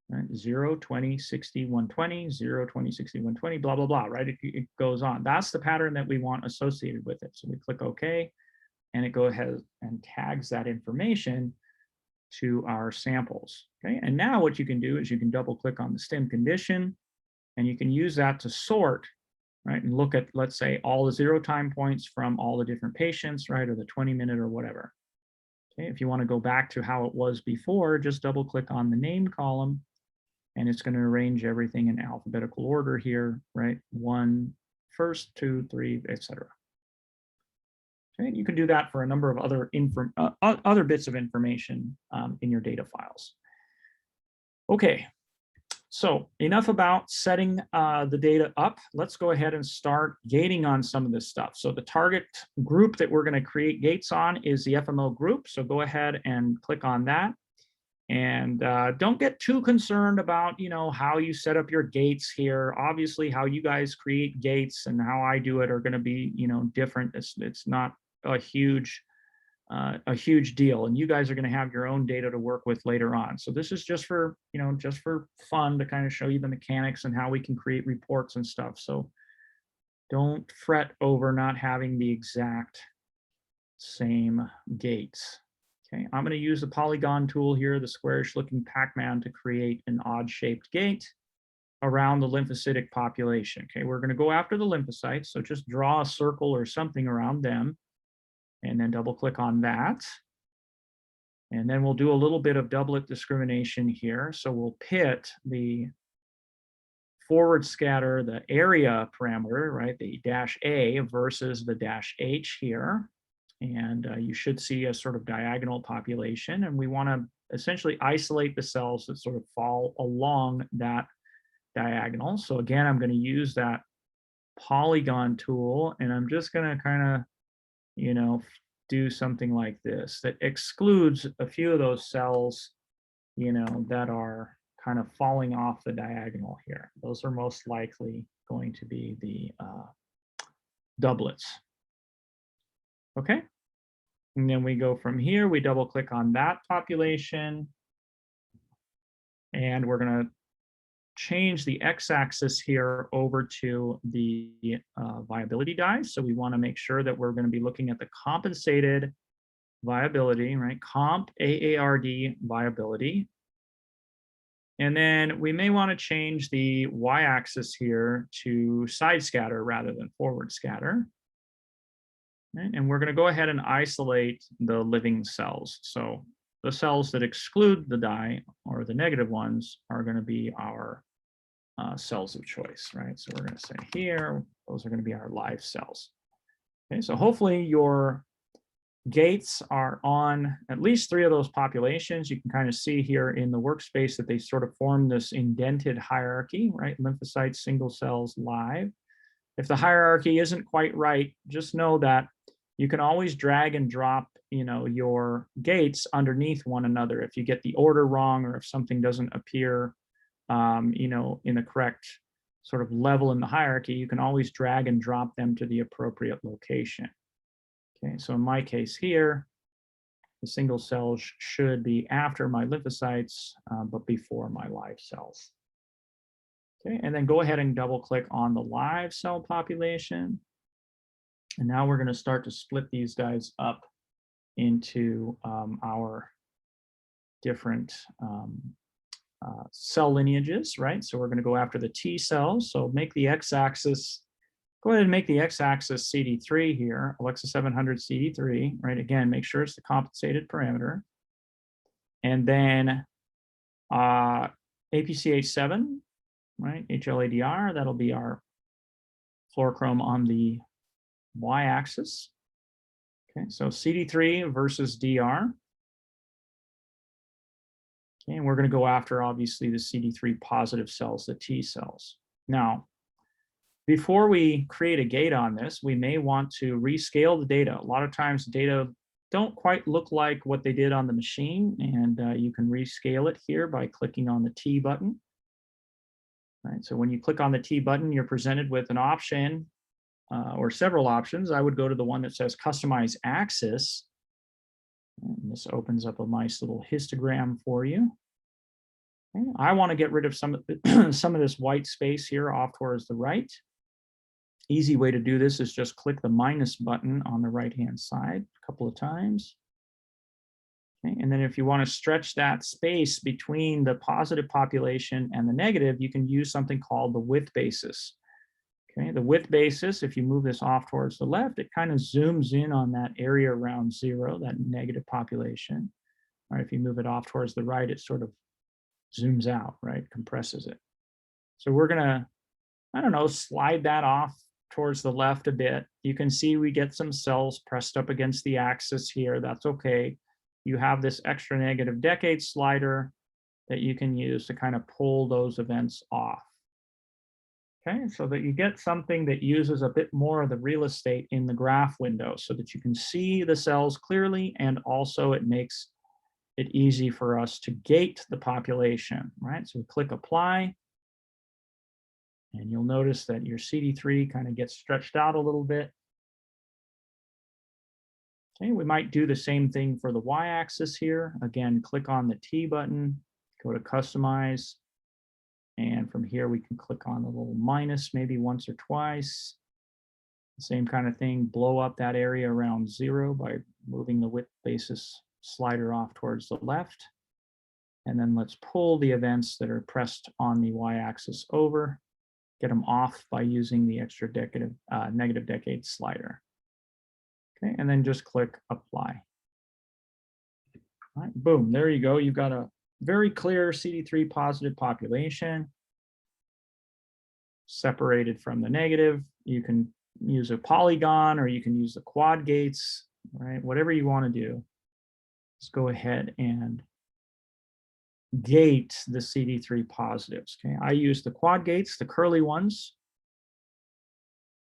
Right? 0, 20, 60, 120, 0, 20, 60, 120, blah, blah, blah, right? It goes on. That's the pattern that we want associated with it. So we click OK, and it goes ahead and tags that information to our samples, okay? And now what you can do is you can double click on the stim condition, and you can use that to sort, right? And look at, let's say, all the 0 time points from all the different patients, right? Or the 20-minute or whatever. Okay, if you want to go back to how it was before, just double click on the name column, and it's going to arrange everything in alphabetical order here, right? 1, first, 2, 3, etc. Okay, you can do that for a number of other bits of information in your data files. Okay, so enough about setting the data up. Let's go ahead and start gating on some of this stuff. So the target group that we're going to create gates on is the FMO group. So go ahead and click on that. And don't get too concerned about, how you set up your gates here. Obviously, how you guys create gates and how I do it are going to be, different. It's not a huge deal, and you guys are going to have your own data to work with later on. So this is just for, just for fun to kind of show you the mechanics and how we can create reports and stuff. So don't fret over not having the exact same gates. Okay, I'm going to use the polygon tool here, the squarish looking Pac-Man, to create an odd shaped gate around the lymphocytic population. Okay, we're going to go after the lymphocytes, so just draw a circle or something around them, and then double click on that. And then we'll do a little bit of doublet discrimination here. So we'll pit the forward scatter, the area parameter, right, the -A versus the -H here. And you should see a sort of diagonal population. And we want to essentially isolate the cells that sort of fall along that diagonal. So again, I'm going to use that polygon tool, and I'm just going to kind of, you know, do something like this that excludes a few of those cells, you know, that are kind of falling off the diagonal here. Those are most likely going to be the doublets. Okay. And then we go from here, we double click on that population, and we're going to change the x-axis here over to the viability dies. So we want to make sure that we're going to be looking at the compensated viability, right? Comp AARD viability. And then we may want to change the y-axis here to side scatter rather than forward scatter. Okay? And we're going to go ahead and isolate the living cells. So the cells that exclude the die, or the negative ones, are going to be our cells of choice, right? So we're going to say here, those are going to be our live cells. Okay, so hopefully your gates are on at least 3 of those populations. You can kind of see here in the workspace that they sort of form this indented hierarchy, right? Lymphocytes, single cells, live. If the hierarchy isn't quite right, just know that you can always drag and drop, you know, your gates underneath one another. If you get the order wrong, or if something doesn't appear, you know, in the correct sort of level in the hierarchy, you can always drag and drop them to the appropriate location. Okay, so in my case here, the single cells should be after my lymphocytes, but before my live cells. Okay, and then go ahead and double click on the live cell population. And now we're going to start to split these guys up into our different cell lineages, right? So we're going to go after the T cells. So make the x-axis, go ahead and make the x-axis CD3 here, Alexa 700 CD3, right? Again, make sure it's the compensated parameter. And then APCH7, right? HLA-DR, that'll be our fluorochrome on the y-axis. Okay, so CD3 versus DR. Okay, and we're going to go after, obviously, the CD3 positive cells, the T cells. Now, before we create a gate on this, we may want to rescale the data. A lot of times, data don't quite look like what they did on the machine, and you can rescale it here by clicking on the T button. Right, so when you click on the T button, you're presented with an option or several options. I would go to the one that says Customize Axis. And this opens up a nice little histogram for you. Okay, I want to get rid of some of this white space here off towards the right. Easy way to do this is just click the minus button on the right-hand side a couple of times. Okay, and then if you want to stretch that space between the positive population and the negative, you can use something called the width basis. Okay, the width basis, if you move this off towards the left, it kind of zooms in on that area around 0, that negative population. Or if you move it off towards the right, it sort of zooms out, right, compresses it. So we're gonna, I don't know, slide that off towards the left a bit. You can see we get some cells pressed up against the axis here. That's okay. You have this extra negative decade slider that you can use to kind of pull those events off. Okay, so that you get something that uses a bit more of the real estate in the graph window so that you can see the cells clearly, and also it makes it easy for us to gate the population, right? So we click apply, and you'll notice that your CD3 kind of gets stretched out a little bit. Okay, we might do the same thing for the y-axis here. Again, click on the T button, go to customize. And from here, we can click on the little minus maybe once or twice. Same kind of thing, blow up that area around 0 by moving the width basis slider off towards the left. And then let's pull the events that are pressed on the y-axis over, get them off by using the extra negative decade slider. Okay, and then just click apply. All right, boom, there you go. You've got a very clear CD3 positive population separated from the negative. You can use a polygon, or you can use the quad gates, right? Whatever you want to do. Let's go ahead and gate the CD3 positives. Okay, I use the quad gates, the curly ones.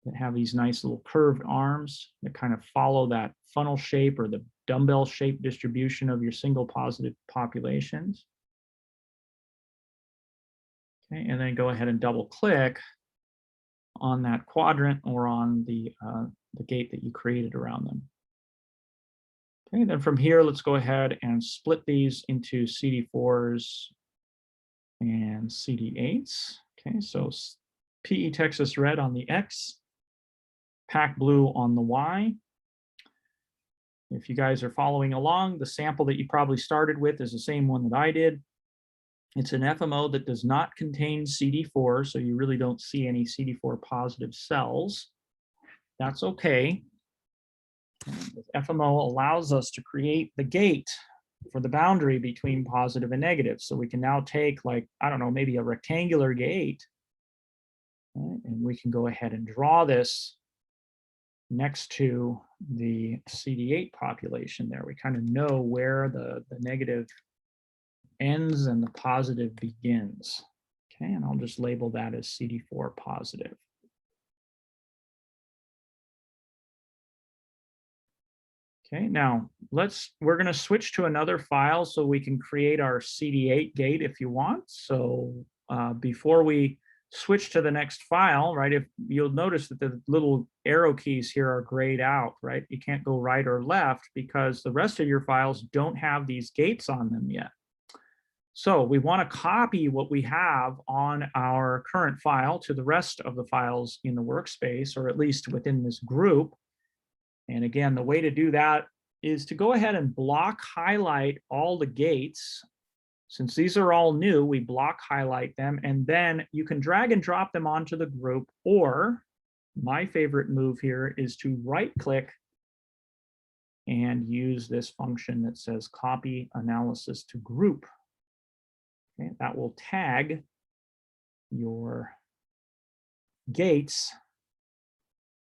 that have these nice little curved arms that kind of follow that funnel shape or the dumbbell shape distribution of your single positive populations. Okay, and then go ahead and double click on that quadrant or on the gate that you created around them. Okay, then from here, let's go ahead and split these into CD4s and CD8s. Okay, so PE Texas Red on the X, Pac Blue on the Y. If you guys are following along, the sample that you probably started with is the same one that I did. It's an FMO that does not contain CD4, so you really don't see any CD4 positive cells. That's okay. FMO allows us to create the gate for the boundary between positive and negative. So we can now take, like, I don't know, maybe a rectangular gate, right? And we can go ahead and draw this next to the CD8 population there. We kind of know where the negative ends and the positive begins. Okay, and I'll just label that as CD4 positive. Okay, now we're going to switch to another file so we can create our CD8 gate if you want. So before we switch to the next file, right, if you'll notice that the little arrow keys here are grayed out, right? You can't go right or left because the rest of your files don't have these gates on them yet. So we want to copy what we have on our current file to the rest of the files in the workspace, or at least within this group. And again, the way to do that is to go ahead and block highlight all the gates. Since these are all new, we block highlight them, and then you can drag and drop them onto the group, or my favorite move here is to right click and use this function that says copy analysis to group. Okay, that will tag your gates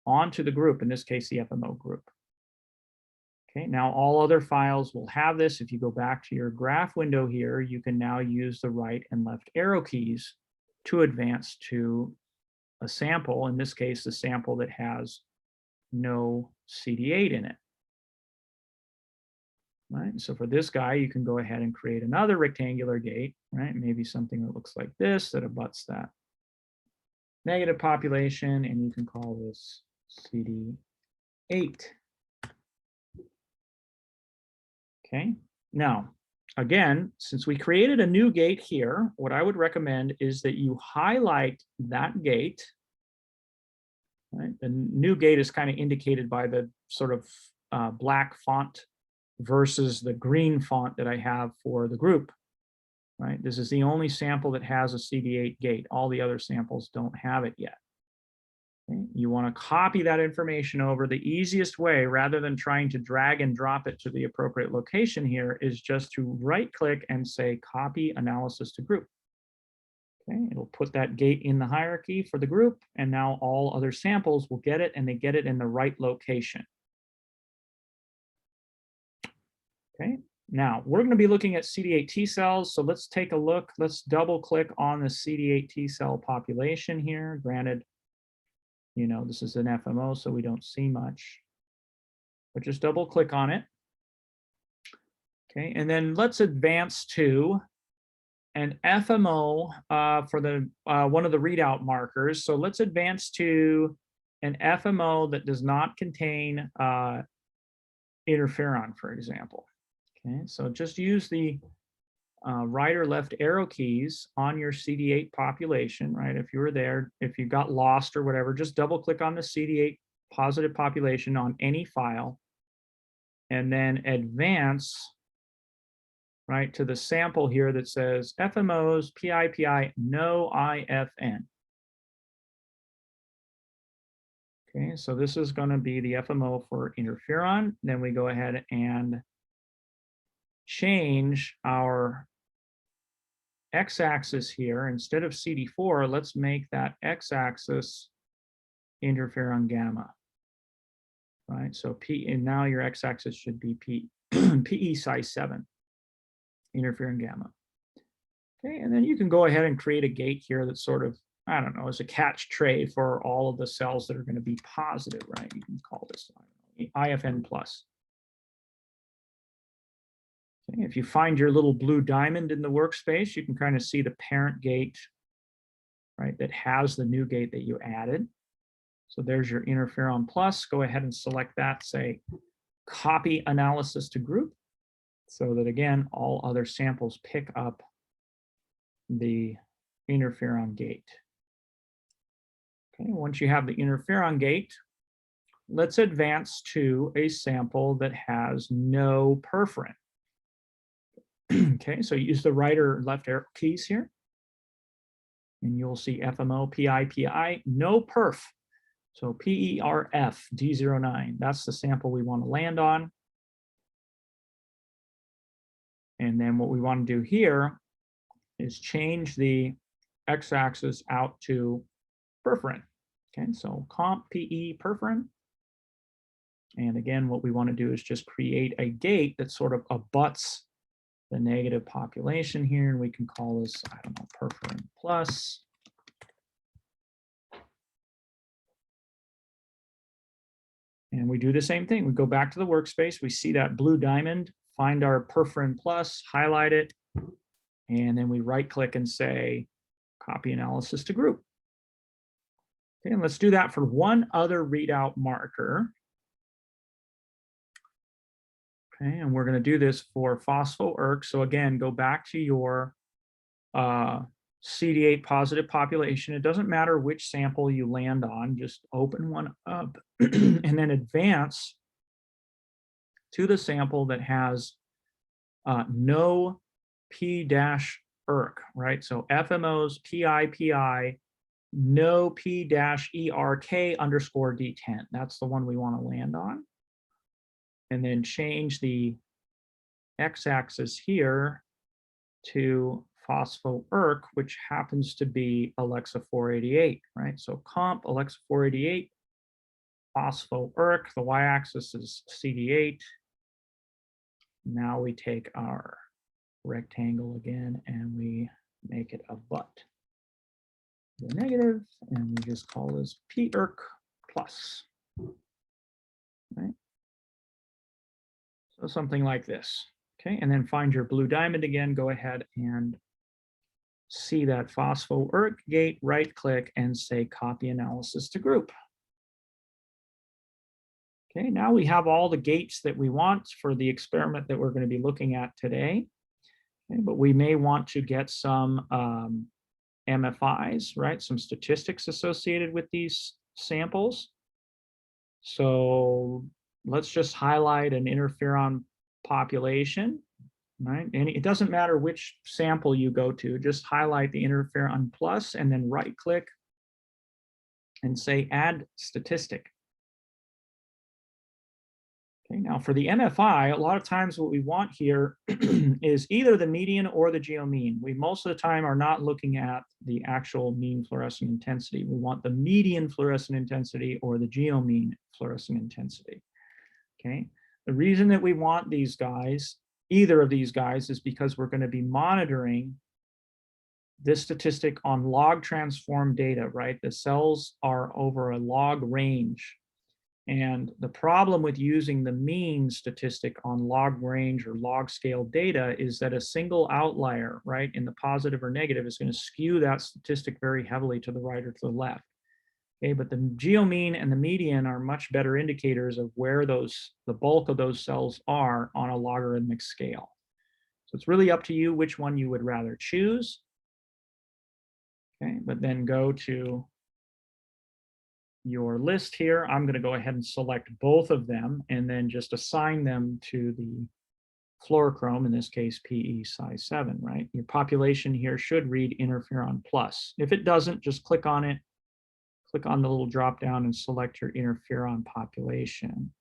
onto the group, in this case, the FMO group. Okay, now all other files will have this. If you go back to your graph window here, you can now use the right and left arrow keys to advance to a sample, in this case, the sample that has no CD8 in it. Right, so for this guy, you can go ahead and create another rectangular gate, right? Maybe something that looks like this that abuts that negative population, and you can call this CD8. Okay, now, again, since we created a new gate here, what I would recommend is that you highlight that gate. Right? The new gate is kind of indicated by the sort of black font versus the green font that I have for the group. Right? This is the only sample that has a CD8 gate. All the other samples don't have it yet. Okay? You want to copy that information over. The easiest way, rather than trying to drag and drop it to the appropriate location here, is just to right click and say copy analysis to group. Okay, it'll put that gate in the hierarchy for the group, and now all other samples will get it, and they get it in the right location. Okay, now we're going to be looking at CD8 T cells, so let's take a look. Let's double click on the CD8 T cell population here. Granted, you know, this is an FMO, so we don't see much, but just double click on it. Okay, and then let's advance to an FMO for the one of the readout markers. So let's advance to an FMO that does not contain interferon, for example. Okay, so just use the right or left arrow keys on your CD8 population, right? If you were there, if you got lost or whatever, just double click on the CD8 positive population on any file, and then advance right to the sample here that says FMOs, PIPI, no IFN. Okay, so this is going to be the FMO for interferon. Then we go ahead and change our x-axis here. Instead of CD4, let's make that x-axis interferon gamma. Right, so P, and now your x-axis should be PE size 7, interferon gamma. Okay, and then you can go ahead and create a gate here that's sort of I don't know, as a catch tray for all of the cells that are going to be positive, right? You can call this IFN plus. Okay, if you find your little blue diamond in the workspace, you can kind of see the parent gate, right, that has the new gate that you added. So there's your interferon plus. Go ahead and select that, say copy analysis to group, so that again, all other samples pick up the interferon gate. Okay, once you have the interferon gate, let's advance to a sample that has no perforin. Okay, so use the right or left arrow keys here, and you'll see FMO, PI, no perf. So PERF D09, that's the sample we want to land on. And then what we want to do here is change the x-axis out to perforin. Okay, so comp PE perforin. And again, what we want to do is just create a gate that sort of abuts the negative population here. And we can call this, I don't know, perforin plus. And we do the same thing. We go back to the workspace. We see that blue diamond, find our perforin plus, highlight it, and then we right click and say, copy analysis to group. Okay, and let's do that for one other readout marker. Okay, and we're going to do this for phospho-ERK. So again, go back to your CD8 positive population. It doesn't matter which sample you land on, just open one up and then advance to the sample that has no P-ERK, right? So FMOs, PI, no P-ERK underscore D10. That's the one we want to land on. And then change the x-axis here to phospho-ERK, which happens to be Alexa 488, right? So comp Alexa 488, phospho-ERK, the y-axis is CD8. Now we take our rectangle again and we make it a butt. The negative, and we just call this P-ERK plus, right? So something like this. Okay, and then find your blue diamond again, go ahead and see that phospho-ERK gate, right click and say copy analysis to group. Okay, now we have all the gates that we want for the experiment that we're going to be looking at today. Okay, but we may want to get some MFIs, right? Some statistics associated with these samples. So let's just highlight an interferon population, right? And it doesn't matter which sample you go to, just highlight the interferon plus and then right click and say add statistic. Okay, now for the MFI, a lot of times what we want here is either the median or the geomean. We most of the time are not looking at the actual mean fluorescent intensity. We want the median fluorescent intensity or the geomean fluorescent intensity. Okay, the reason that we want these guys, either of these guys, is because we're going to be monitoring this statistic on log transform data, right? The cells are over a log range. And the problem with using the mean statistic on log range or log scale data is that a single outlier, right, in the positive or negative is going to skew that statistic very heavily to the right or to the left. Okay, but the geomean and the median are much better indicators of where the bulk of those cells are on a logarithmic scale. So it's really up to you which one you would rather choose. Okay, but then go to your list here. I'm going to go ahead and select both of them and then just assign them to the fluorochrome, in this case PE size 7, right? Your population here should read interferon plus. If it doesn't, just click on it, click on the little drop down and select your interferon population.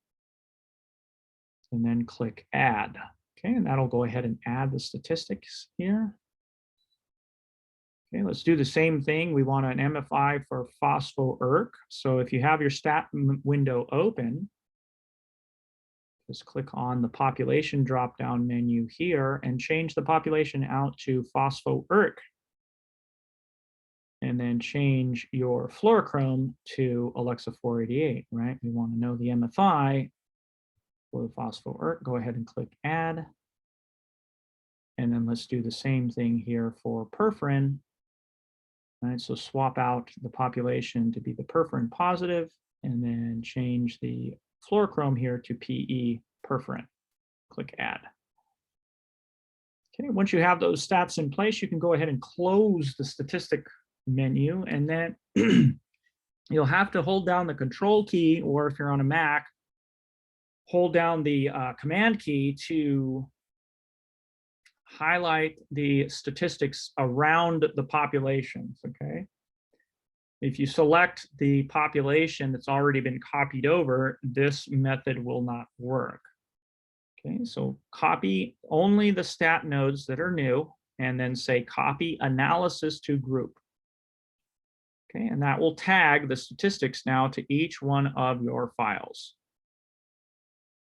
And then click add. Okay, and that'll go ahead and add the statistics here. Okay, let's do the same thing. We want an MFI for phospho-ERK. So if you have your stat window open, just click on the population drop-down menu here and change the population out to phospho-ERK. and then change your fluorochrome to Alexa 488, right? We want to know the MFI for the phospho-ERK. Go ahead and click add. And then let's do the same thing here for perforin. All right, so swap out the population to be the perforin positive, and then change the fluorochrome here to PE perforin. Click add. Okay, once you have those stats in place, you can go ahead and close the statistic menu, and then you'll have to hold down the control key, or if you're on a Mac, hold down the command key to highlight the statistics around the populations, okay? If you select the population that's already been copied over, this method will not work. Okay, so copy only the stat nodes that are new, and then say copy analysis to group. Okay, and that will tag the statistics now to each one of your files.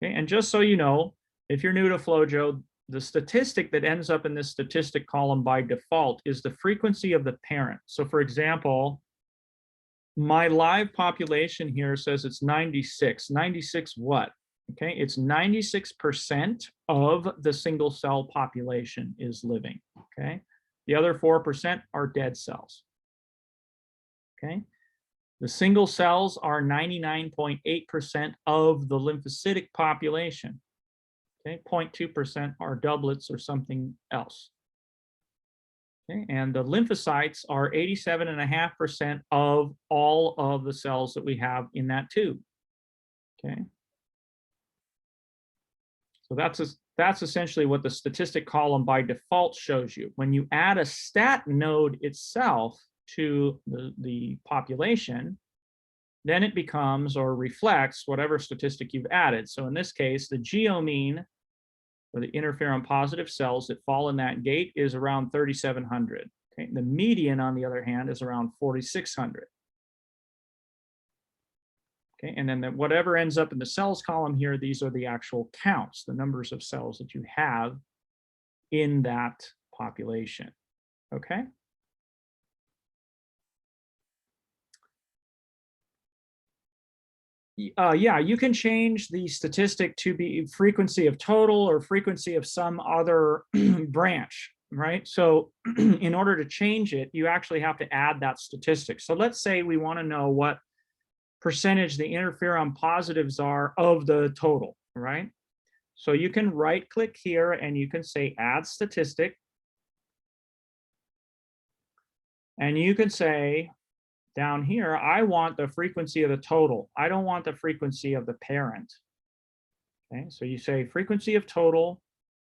Okay, and just so you know, if you're new to FlowJo, the statistic that ends up in this statistic column by default is the frequency of the parent. So for example, my live population here says it's 96. 96 what? Okay, it's 96% of the single cell population is living, okay? The other 4% are dead cells, okay? The single cells are 99.8% of the lymphocytic population, okay? 0.2% are doublets or something else, okay? And the lymphocytes are 87.5% of all of the cells that we have in that tube, okay? So that's essentially what the statistic column by default shows you. When you add a stat node itself to the population, then it becomes or reflects whatever statistic you've added. So in this case, the geomean, or the interferon positive cells that fall in that gate, is around 3,700. Okay? The median, on the other hand, is around 4,600. Okay, and then whatever ends up in the cells column here, these are the actual counts, the numbers of cells that you have in that population. Okay. Yeah, you can change the statistic to be frequency of total or frequency of some other branch, right? So in order to change it, you actually have to add that statistic. So let's say we want to know what percentage the interferon positives are of the total, right? So you can right click here and you can say add statistic. And you can say down here, I want the frequency of the total. I don't want the frequency of the parent. Okay, so you say frequency of total.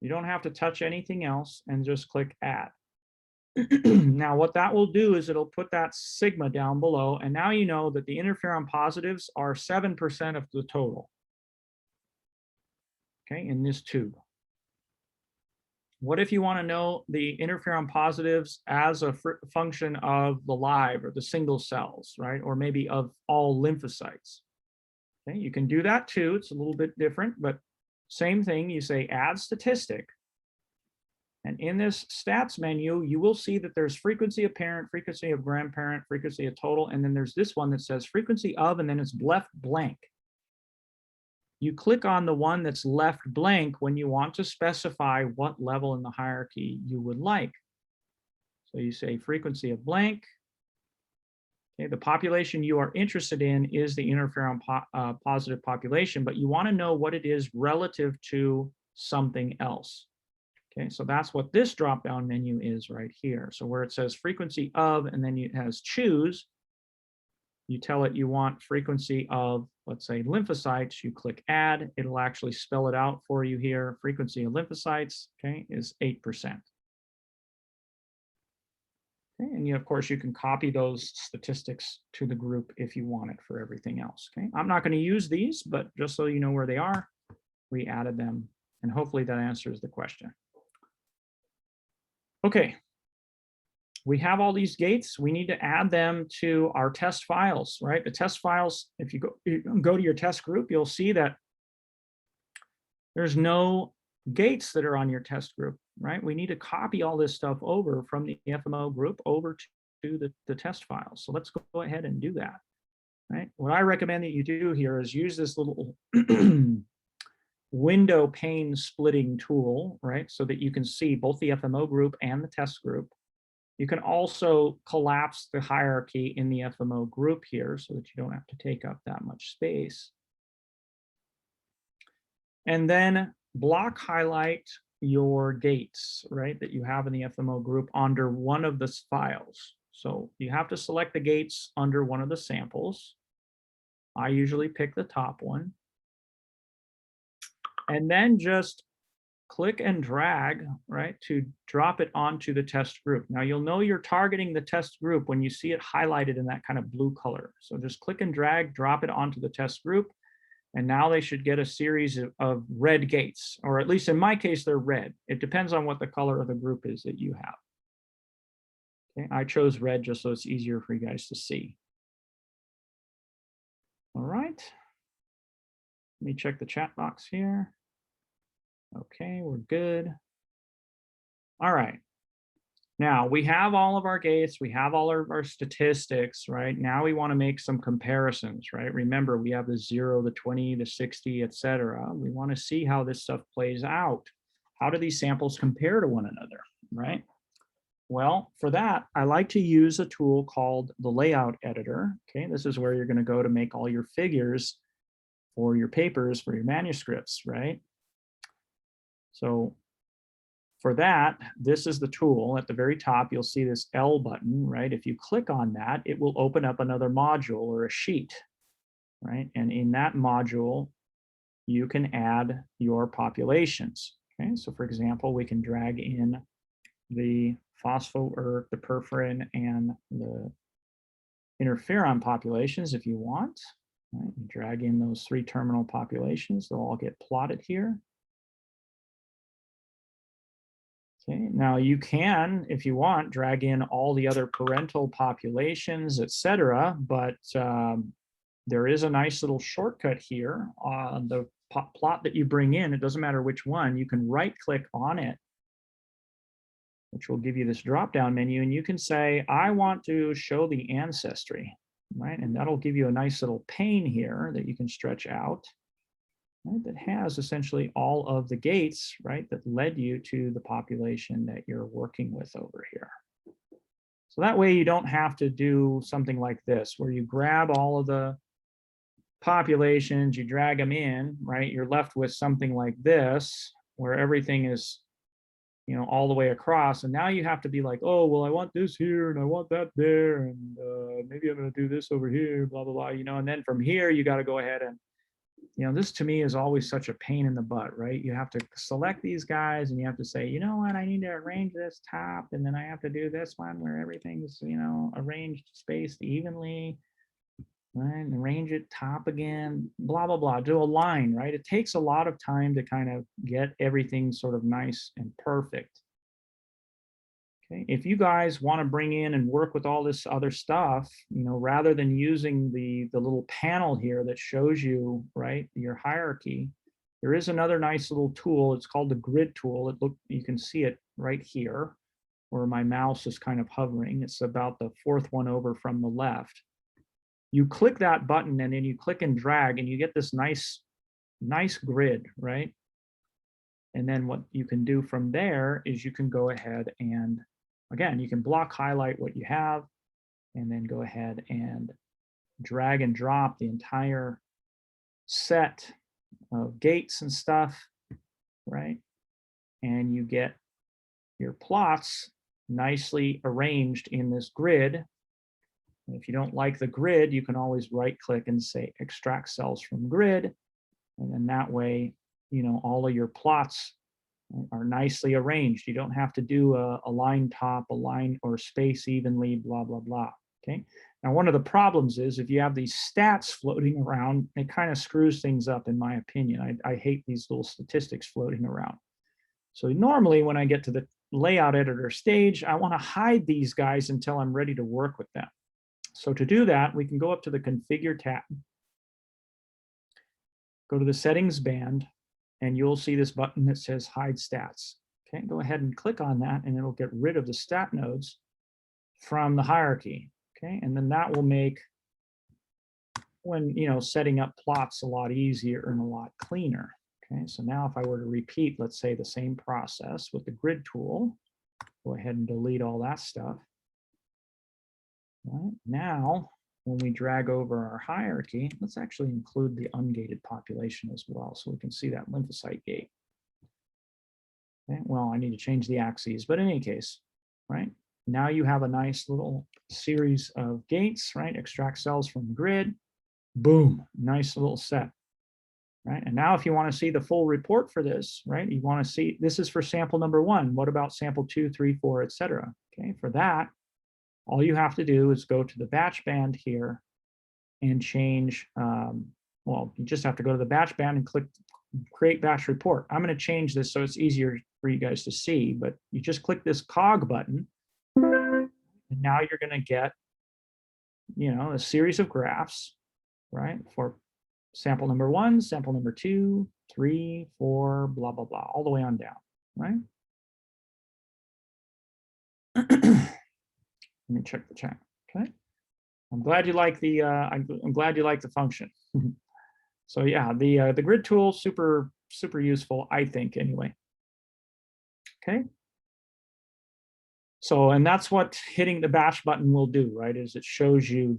You don't have to touch anything else and just click add. Now, what that will do is it'll put that sigma down below, and now you know that the interferon positives are 7% of the total, okay, in this tube. What if you want to know the interferon positives as a function of the live or the single cells, right, or maybe of all lymphocytes? Okay, you can do that too. It's a little bit different, but same thing. You say add statistic. And in this stats menu, you will see that there's frequency of parent, frequency of grandparent, frequency of total, and then there's this one that says frequency of, and then it's left blank. You click on the one that's left blank when you want to specify what level in the hierarchy you would like. So you say frequency of blank. Okay, the population you are interested in is the interferon positive population, but you want to know what it is relative to something else. Okay, so that's what this drop-down menu is right here. So where it says frequency of, and then it has choose, you tell it you want frequency of, let's say, lymphocytes, you click add, it'll actually spell it out for you here. Frequency of lymphocytes, okay, is 8%. Okay, and of course, you can copy those statistics to the group if you want it for everything else. Okay, I'm not going to use these, but just so you know where they are, we added them, and hopefully that answers the question. Okay, we have all these gates. We need to add them to our test files, right? The test files, if you go to your test group, you'll see that there's no gates that are on your test group, right? We need to copy all this stuff over from the FMO group over do the test files. So let's go ahead and do that. Right? What I recommend that you do here is use this little window pane splitting tool, right? So that you can see both the FMO group and the test group. You can also collapse the hierarchy in the FMO group here so that you don't have to take up that much space. And then block highlight your gates, right, that you have in the FMO group under one of the files. So you have to select the gates under one of the samples. I usually pick the top one. And then just click and drag, right, to drop it onto the test group. Now you'll know you're targeting the test group when you see it highlighted in that kind of blue color. So just click and drag, drop it onto the test group. And now they should get a series of red gates, or at least in my case, they're red. It depends on what the color of the group is that you have. Okay, I chose red just so it's easier for you guys to see. All right. Let me check the chat box here. Okay, we're good. All right. Now we have all of our gates, we have all of our statistics, right? Now we want to make some comparisons, right? Remember, we have the 0, the 20, the 60, etc. We want to see how this stuff plays out. How do these samples compare to one another, right? Well, for that, I like to use a tool called the layout editor. Okay, this is where you're going to go to make all your figures for your papers, for your manuscripts, right? So for that, this is the tool. At the very top, you'll see this L button, right? If you click on that, it will open up another module or a sheet, right? And in that module, you can add your populations. Okay, so for example, we can drag in the phospho or the perforin and the interferon populations if you want. Right? You drag in those 3 terminal populations, they'll all get plotted here. Okay, now you can, if you want, drag in all the other parental populations, etc. But there is a nice little shortcut here on the plot that you bring in. It doesn't matter which one. You can right-click on it, which will give you this drop-down menu, and you can say, I want to show the ancestry, right? And that'll give you a nice little pane here that you can stretch out. Right, that has essentially all of the gates, right, that led you to the population that you're working with over here. So that way you don't have to do something like this, where you grab all of the populations, you drag them in, right? You're left with something like this, where everything is, you know, all the way across. And now you have to be like, oh, well, I want this here and I want that there. And maybe I'm going to do this over here, blah, blah, blah, you know, and then from here, you got to go ahead and, you know, this to me is always such a pain in the butt, right? You have to select these guys and you have to say, you know what, I need to arrange this top, and then I have to do this one where everything's, you know, arranged, spaced evenly, right? And arrange it top again, blah, blah, blah, do a line, right? It takes a lot of time to kind of get everything sort of nice and perfect. Okay, if you guys want to bring in and work with all this other stuff, you know, rather than using the little panel here that shows you, right, your hierarchy, there is another nice little tool. It's called the grid tool. You can see it right here where my mouse is kind of hovering. It's about the 4th one over from the left. You click that button and then you click and drag and you get this nice grid, right? And then what you can do from there is you can go ahead and, again, you can block highlight what you have and then go ahead and drag and drop the entire set of gates and stuff, right? And you get your plots nicely arranged in this grid. And if you don't like the grid, you can always right-click and say extract cells from grid. And then that way, you know, all of your plots are nicely arranged. You don't have to do a line top, a line or space evenly, blah, blah, blah. Okay. Now, one of the problems is if you have these stats floating around, it kind of screws things up, in my opinion. I hate these little statistics floating around. So normally when I get to the layout editor stage, I want to hide these guys until I'm ready to work with them. So to do that, we can go up to the configure tab, go to the settings band, and you'll see this button that says hide stats. Okay, go ahead and click on that and it'll get rid of the stat nodes. from the hierarchy. Okay, and then that will make when setting up plots a lot easier and a lot cleaner. Okay, so now if I were to repeat, let's say, the same process with the grid tool, go ahead and delete all that stuff. Right now, when we drag over our hierarchy, let's actually include the ungated population as well, so we can see that lymphocyte gate. Okay, well, I need to change the axes, but in any case, right, now you have a nice little series of gates, right? Extract cells from the grid, boom, nice little set, right? And now if you want to see the full report for this, right, you want to see, this is for sample number 1. What about sample 2, 3, 4, etc.? Okay, for that, all you have to do is go to the batch band here and change, well, you just have to go to the batch band and click create batch report. I'm going to change this so it's easier for you guys to see, but you just click this cog button, and now you're going to get, a series of graphs, right, for sample number 1, sample number 2, 3, 4, blah, blah, blah, all the way on down, right? Let me check the chat. Okay. I'm glad you like the I'm glad you like the function. So yeah, the grid tool, super useful, I think, anyway. Okay. So, and that's what hitting the batch button will do, right? Is it shows you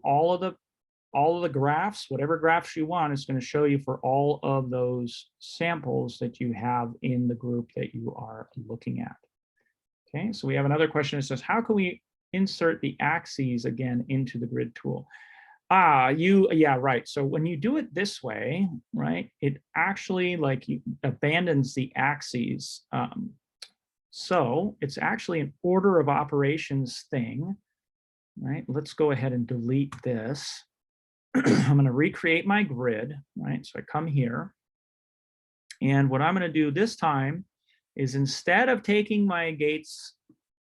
all of the graphs, whatever graphs you want. It's going to show you for all of those samples that you have in the group that you are looking at. Okay. So we have another question that says, how can we insert the axes again into the grid tool? Yeah, right. So when you do it this way, right, it actually abandons the axes. So it's actually an order of operations thing, right? Let's go ahead and delete this. I'm going to recreate my grid, right? So I come here, and what I'm going to do this time is, instead of taking my gates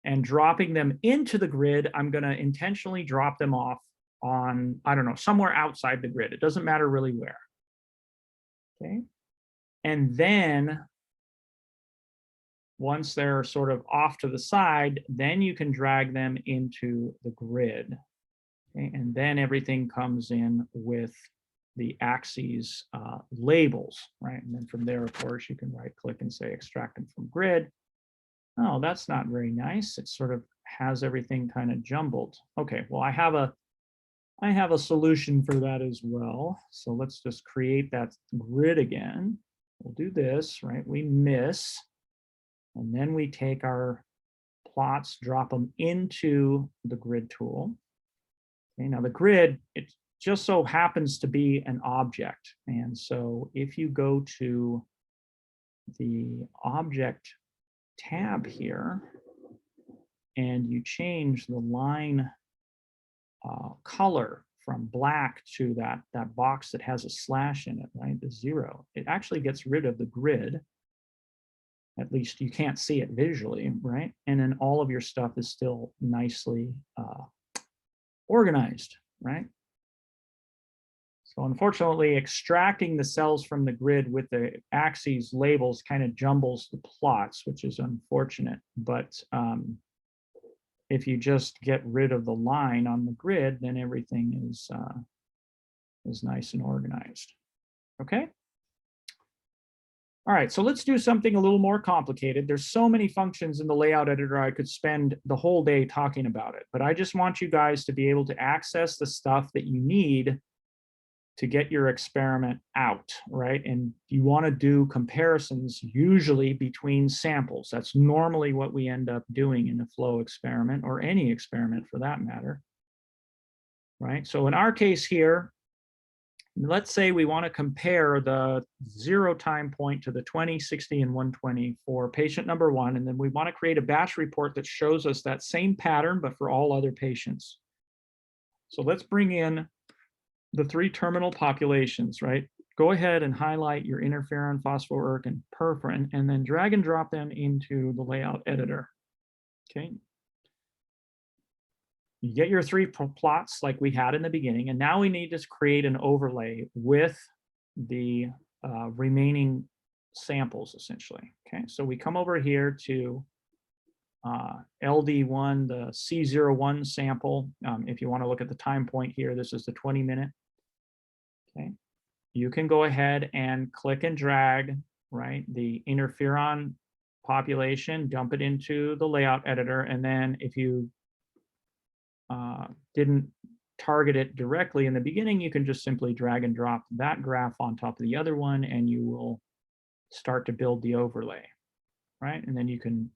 and dropping them into the grid, I'm going to intentionally drop them off on, I don't know, somewhere outside the grid. It doesn't matter really where. Okay. And then once they're sort of off to the side, then you can drag them into the grid. Okay. And then everything comes in with the axes labels, right? And then from there, of course, you can right click and say extract them from grid. Oh, that's not very nice. It sort of has everything kind of jumbled. Okay, well, I have a solution for that as well. So let's just create that grid again. We'll do this, right? We miss, and then we take our plots, drop them into the grid tool. Okay, now the grid, it just so happens to be an object. And so if you go to the object tab here and you change the line color from black to that box that has a slash in it, right, the 0, it actually gets rid of the grid. At least you can't see it visually, right? And then all of your stuff is still nicely organized, right? So unfortunately, extracting the cells from the grid with the axes labels kind of jumbles the plots, which is unfortunate. But if you just get rid of the line on the grid, then everything is nice and organized. Okay. All right, so let's do something a little more complicated. There's so many functions in the layout editor, I could spend the whole day talking about it, but I just want you guys to be able to access the stuff that you need to get your experiment out, right? And you want to do comparisons usually between samples. That's normally what we end up doing in a flow experiment, or any experiment for that matter, right? So in our case here, let's say we want to compare the 0 time point to the 20, 60, and 120 for patient number 1, and then we want to create a batch report that shows us that same pattern, but for all other patients. So let's bring in the 3 terminal populations, right? Go ahead and highlight your interferon, phospho-ERK, and perforin, and then drag and drop them into the layout editor, okay? You get your 3 plots like we had in the beginning, and now we need to create an overlay with the remaining samples, essentially, okay? So we come over here to LD1, the C01 sample. If you want to look at the time point here, this is the 20-minute. Okay, you can go ahead and click and drag, right, the interferon population, dump it into the layout editor, and then if you didn't target it directly in the beginning, you can just simply drag and drop that graph on top of the other one, and you will start to build the overlay, right? And then you can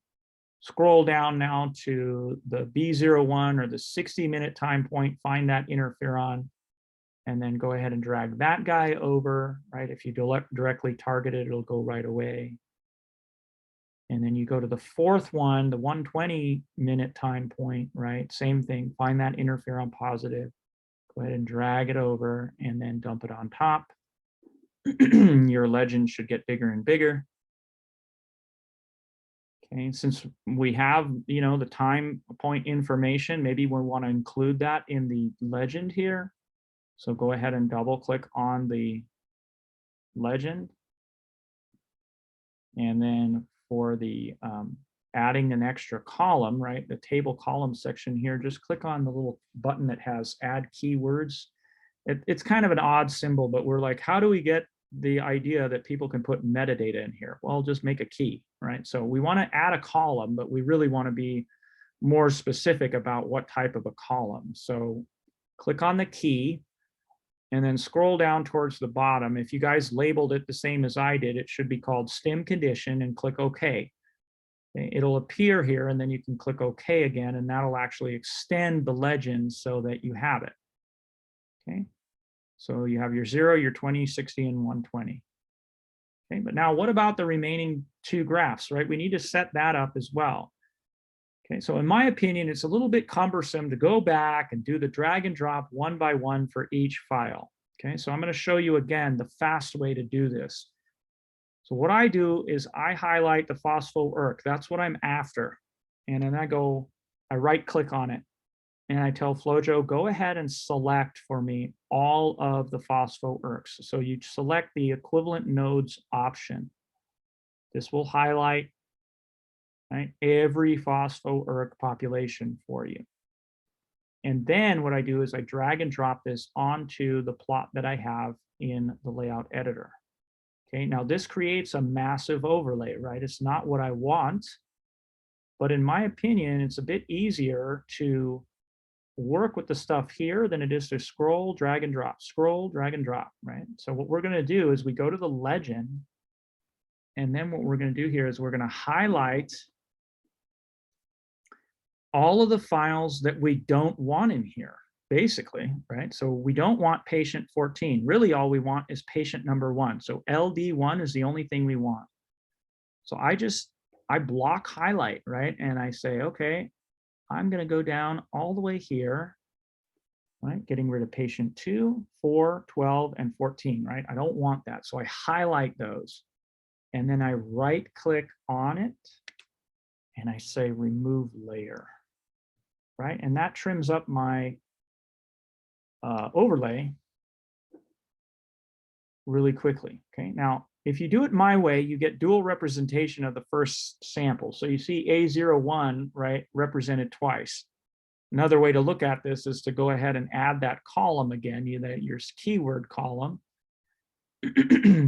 scroll down now to the B01 or the 60-minute time point, find that interferon, and then go ahead and drag that guy over, right? If you directly target it, it'll go right away. And then you go to the fourth one, the 120-minute time point, right? Same thing, find that interferon positive, go ahead and drag it over and then dump it on top. Your legend should get bigger and bigger. Okay, since we have, the time point information, maybe we want to include that in the legend here. So go ahead and double click on the legend. And then for the adding an extra column, right, the table column section here, just click on the little button that has add keywords. It's kind of an odd symbol, but we're like, how do we get the idea that people can put metadata in here? Well, just make a key, right? So we want to add a column, but we really want to be more specific about what type of a column. So click on the key and then scroll down towards the bottom. If you guys labeled it the same as I did, it should be called stem condition, and click OK. It'll appear here, and then you can click OK again, and that'll actually extend the legend so that you have it. Okay, so you have your 0, your 20, 60, and 120. Okay, but now what about the remaining two graphs, right? We need to set that up as well. Okay, so in my opinion, it's a little bit cumbersome to go back and do the drag and drop one by one for each file. Okay, so I'm going to show you again the fast way to do this. So what I do is I highlight the phospho-ERK. That's what I'm after. And then I right click on it. And I tell FlowJo, go ahead and select for me all of the phospho-ERKs. So you select the equivalent nodes option. This will highlight, right, every phospho-ERK population for you. And then what I do is I drag and drop this onto the plot that I have in the layout editor. Okay, now this creates a massive overlay, right? It's not what I want, but in my opinion, it's a bit easier to work with the stuff here than it is to scroll, drag and drop, scroll, drag and drop, right? So what we're going to do is we go to the legend, and then what we're going to do here is we're going to highlight all of the files that we don't want in here, basically, right? So we don't want patient 14. Really, all we want is patient number 1. So LD1 is the only thing we want. So I block highlight, right? And I say, okay, I'm going to go down all the way here, right? Getting rid of patient 2, 4, 12, and 14, right? I don't want that. So I highlight those. And then I right click on it and I say remove layer, right? And that trims up my overlay really quickly. Okay, now if you do it my way, you get dual representation of the first sample. So you see A01, right, represented twice. Another way to look at this is to go ahead and add that column again, your keyword column,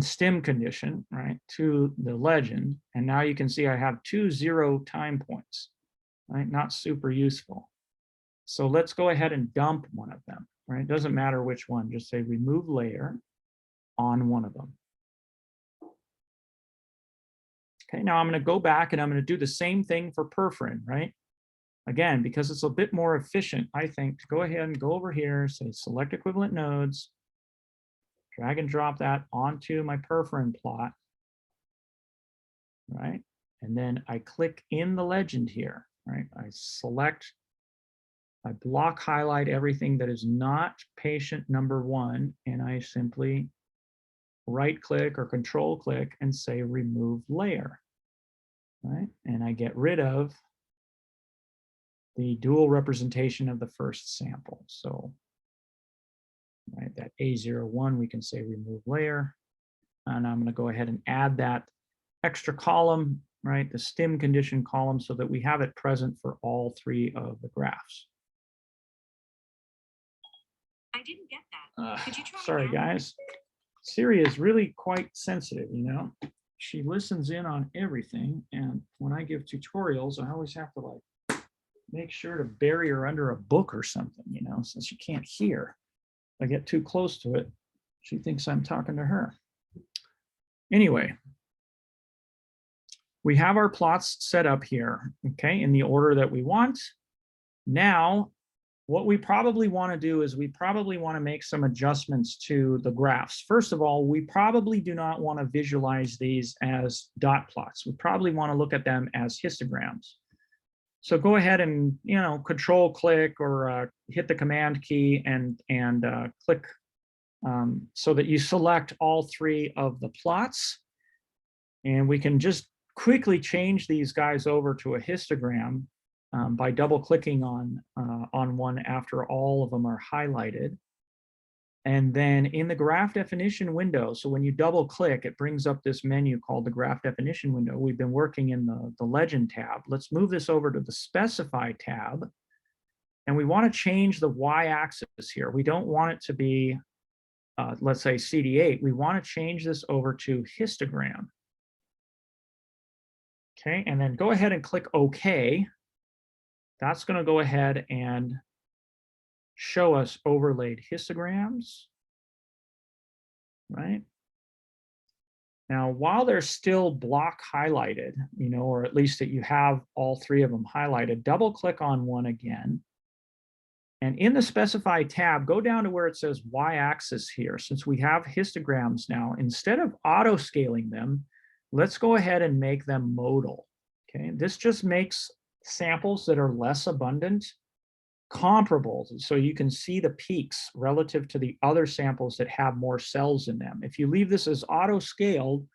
stem condition, right, to the legend. And now you can see I have 2 0 time points, right? Not super useful. So let's go ahead and dump one of them, right? It doesn't matter which one, just say remove layer on one of them. Okay, now I'm going to go back and I'm going to do the same thing for perforin, right? Again, because it's a bit more efficient, I think, to go ahead and go over here, say select equivalent nodes, drag and drop that onto my perforin plot, right? And then I click in the legend here, right? I block highlight everything that is not patient number 1, and I simply right click or control click and say remove layer, right? And I get rid of the dual representation of the first sample. So, right, that A01, we can say remove layer. And I'm going to go ahead and add that extra column right, the stim condition column so that we have it present for all three of the graphs. I didn't get that. Could you try Sorry, again? guys. Siri is really quite sensitive, you know. She listens in on everything, and when I give tutorials, I always have to like make sure to bury her under a book or something, you know, since she can't hear. If I get too close to it, she thinks I'm talking to her. Anyway, we have our plots set up here, okay, in the order that we want. Now, what we probably want to do is we probably want to make some adjustments to the graphs. First of all, we probably do not want to visualize these as dot plots. We probably want to look at them as histograms. So go ahead and, you know, control click or hit the command key and click so that you select all three of the plots. And we can just quickly change these guys over to a histogram by double clicking on one after all of them are highlighted. And then in the graph definition window, so when you double click, it brings up this menu called the graph definition window. We've been working in the legend tab. Let's move this over to the specify tab. And we want to change the y-axis here. We don't want it to be, let's say CD8. We want to change this over to histogram. Okay, and then go ahead and click OK. That's going to go ahead and show us overlaid histograms, right? Now, while they're still block highlighted, you know, or at least that you have all three of them highlighted, double click on one again. And in the specify tab, go down to where it says y-axis here. Since we have histograms now, instead of auto scaling them, let's go ahead and make them modal. Okay, this just makes samples that are less abundant comparable, so you can see the peaks relative to the other samples that have more cells in them. If you leave this as auto scaled,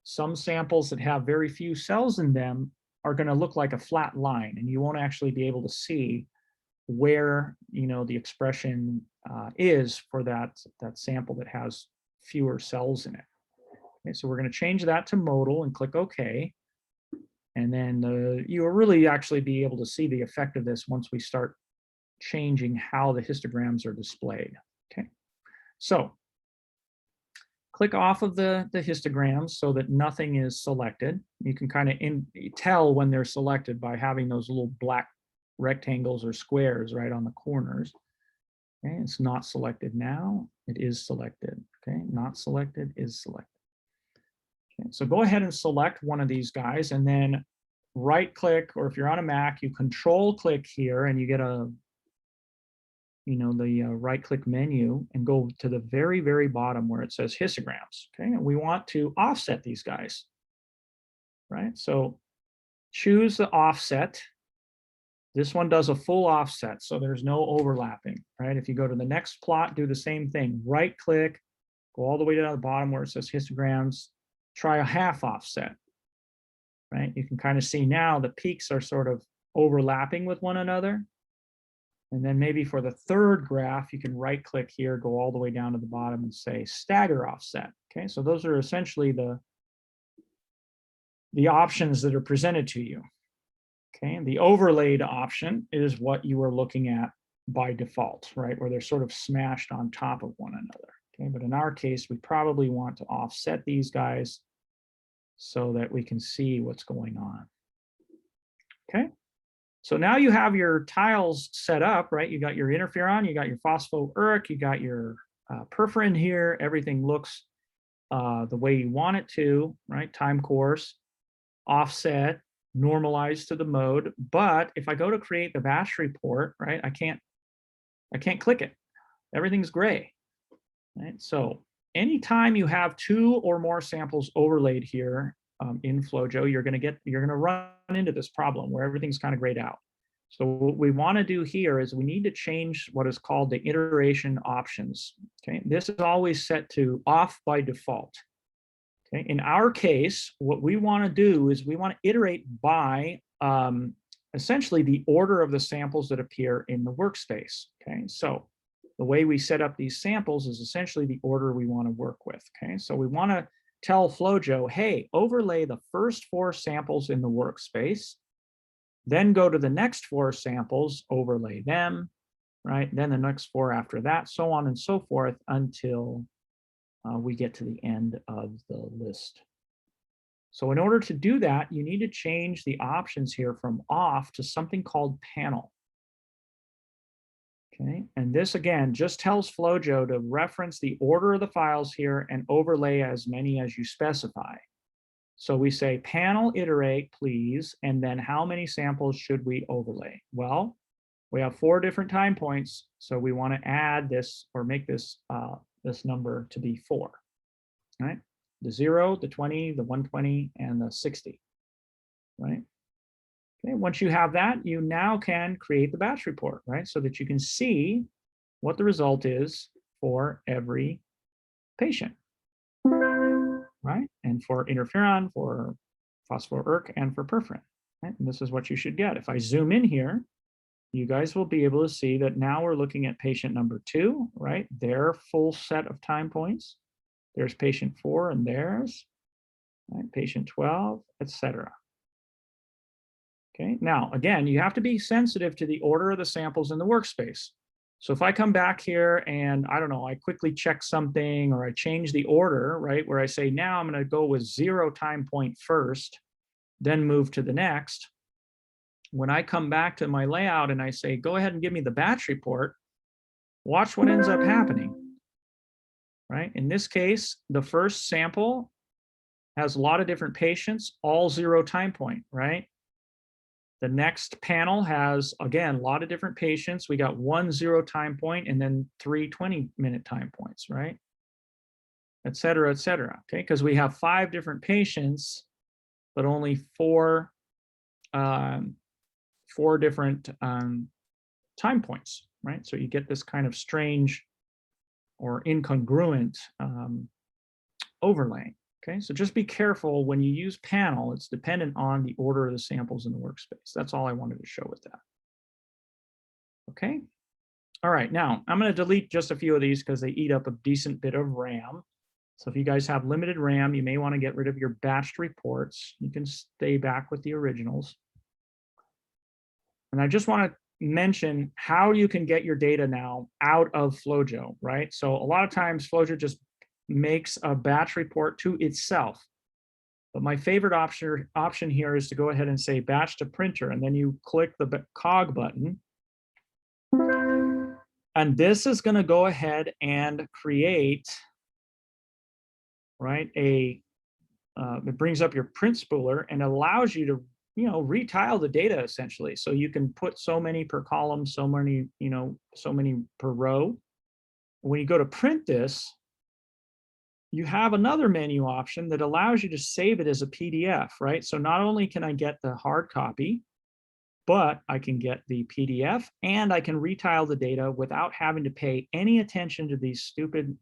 some samples that have very few cells in them are going to look like a flat line, and you won't actually be able to see where, you know, the expression is for that sample that has fewer cells in it. Okay, so we're going to change that to modal and click OK. And then you will really actually be able to see the effect of this once we start changing how the histograms are displayed. Okay, so click off of the histograms so that nothing is selected. You can kind of tell when they're selected by having those little black rectangles or squares right on the corners. Okay, it's not selected now. It is selected. Okay, not selected is selected. Okay, so go ahead and select one of these guys and then right click, or if you're on a Mac, you control click here and you get a, you know, the right click menu and go to the very, very bottom where it says histograms. Okay, and we want to offset these guys, right? So choose the offset. This one does a full offset, so there's no overlapping, right? If you go to the next plot, do the same thing. Right click, go all the way down to the bottom where it says histograms, try a half offset, right? You can kind of see now the peaks are sort of overlapping with one another. And then maybe for the third graph, you can right click here, go all the way down to the bottom and say stagger offset. Okay, so those are essentially the options that are presented to you. Okay, and the overlaid option is what you are looking at by default, right? Where they're sort of smashed on top of one another. Okay, but in our case, we probably want to offset these guys so that we can see what's going on. Okay, so now you have your tiles set up, right? You got your interferon, you got your phospho-uric, you got your perforin here. Everything looks the way you want it to, right? Time course, offset, normalized to the mode. But if I go to create the batch report, right, I can't click it. Everything's gray, right? So anytime you have two or more samples overlaid here in FlowJo, you're gonna run into this problem where everything's kind of grayed out. So what we want to do here is we need to change what is called the iteration options. Okay, this is always set to off by default. Okay, in our case, what we want to do is we want to iterate by essentially the order of the samples that appear in the workspace. Okay, so the way we set up these samples is essentially the order we want to work with. Okay, so we want to tell FlowJo, hey, overlay the first 4 samples in the workspace, then go to the next 4 samples, overlay them, right? Then the next 4 after that, so on and so forth until we get to the end of the list. So in order to do that, you need to change the options here from off to something called panel. Okay, and this again just tells FlowJo to reference the order of the files here and overlay as many as you specify. So we say panel iterate, please, and then how many samples should we overlay? Well, we have 4 different time points, so we want to add this or make this this number to be 4, right? The 0, the 20, the 120, and the 60, right? Okay, once you have that, you now can create the batch report, right? So that you can see what the result is for every patient, right? And for interferon, for phospho-ERK, and for perforin, right? And this is what you should get. If I zoom in here, you guys will be able to see that now we're looking at patient number 2, right? Their full set of time points. There's patient 4 and theirs, right? Patient 12, etc. Okay, now again, you have to be sensitive to the order of the samples in the workspace. So if I come back here and I don't know, I quickly check something or I change the order, right? Where I say now I'm going to go with 0 time point first, then move to the next. When I come back to my layout and I say, go ahead and give me the batch report, watch what ends up happening, right? In this case, the first sample has a lot of different patients, all 0 time point, right? The next panel has, again, a lot of different patients. We got 1 0 time point and then 3 20-minute time points, right? Et cetera, okay? Because we have 5 different patients, but only 4 different time points, right? So you get this kind of strange or incongruent overlay. Okay, so just be careful when you use panel, it's dependent on the order of the samples in the workspace. That's all I wanted to show with that. Okay, all right, now I'm going to delete just a few of these because they eat up a decent bit of RAM. So if you guys have limited RAM, you may want to get rid of your batched reports. You can stay back with the originals. And I just want to mention how you can get your data now out of FlowJo, right? So a lot of times FlowJo just makes a batch report to itself. But my favorite option here is to go ahead and say batch to printer, and then you click the cog button. And this is going to go ahead and create, right, it brings up your print spooler and allows you to, retile the data essentially. So you can put so many per column, so many per row. When you go to print this, you have another menu option that allows you to save it as a PDF, right? So not only can I get the hard copy, but I can get the PDF and I can retile the data without having to pay any attention to these stupid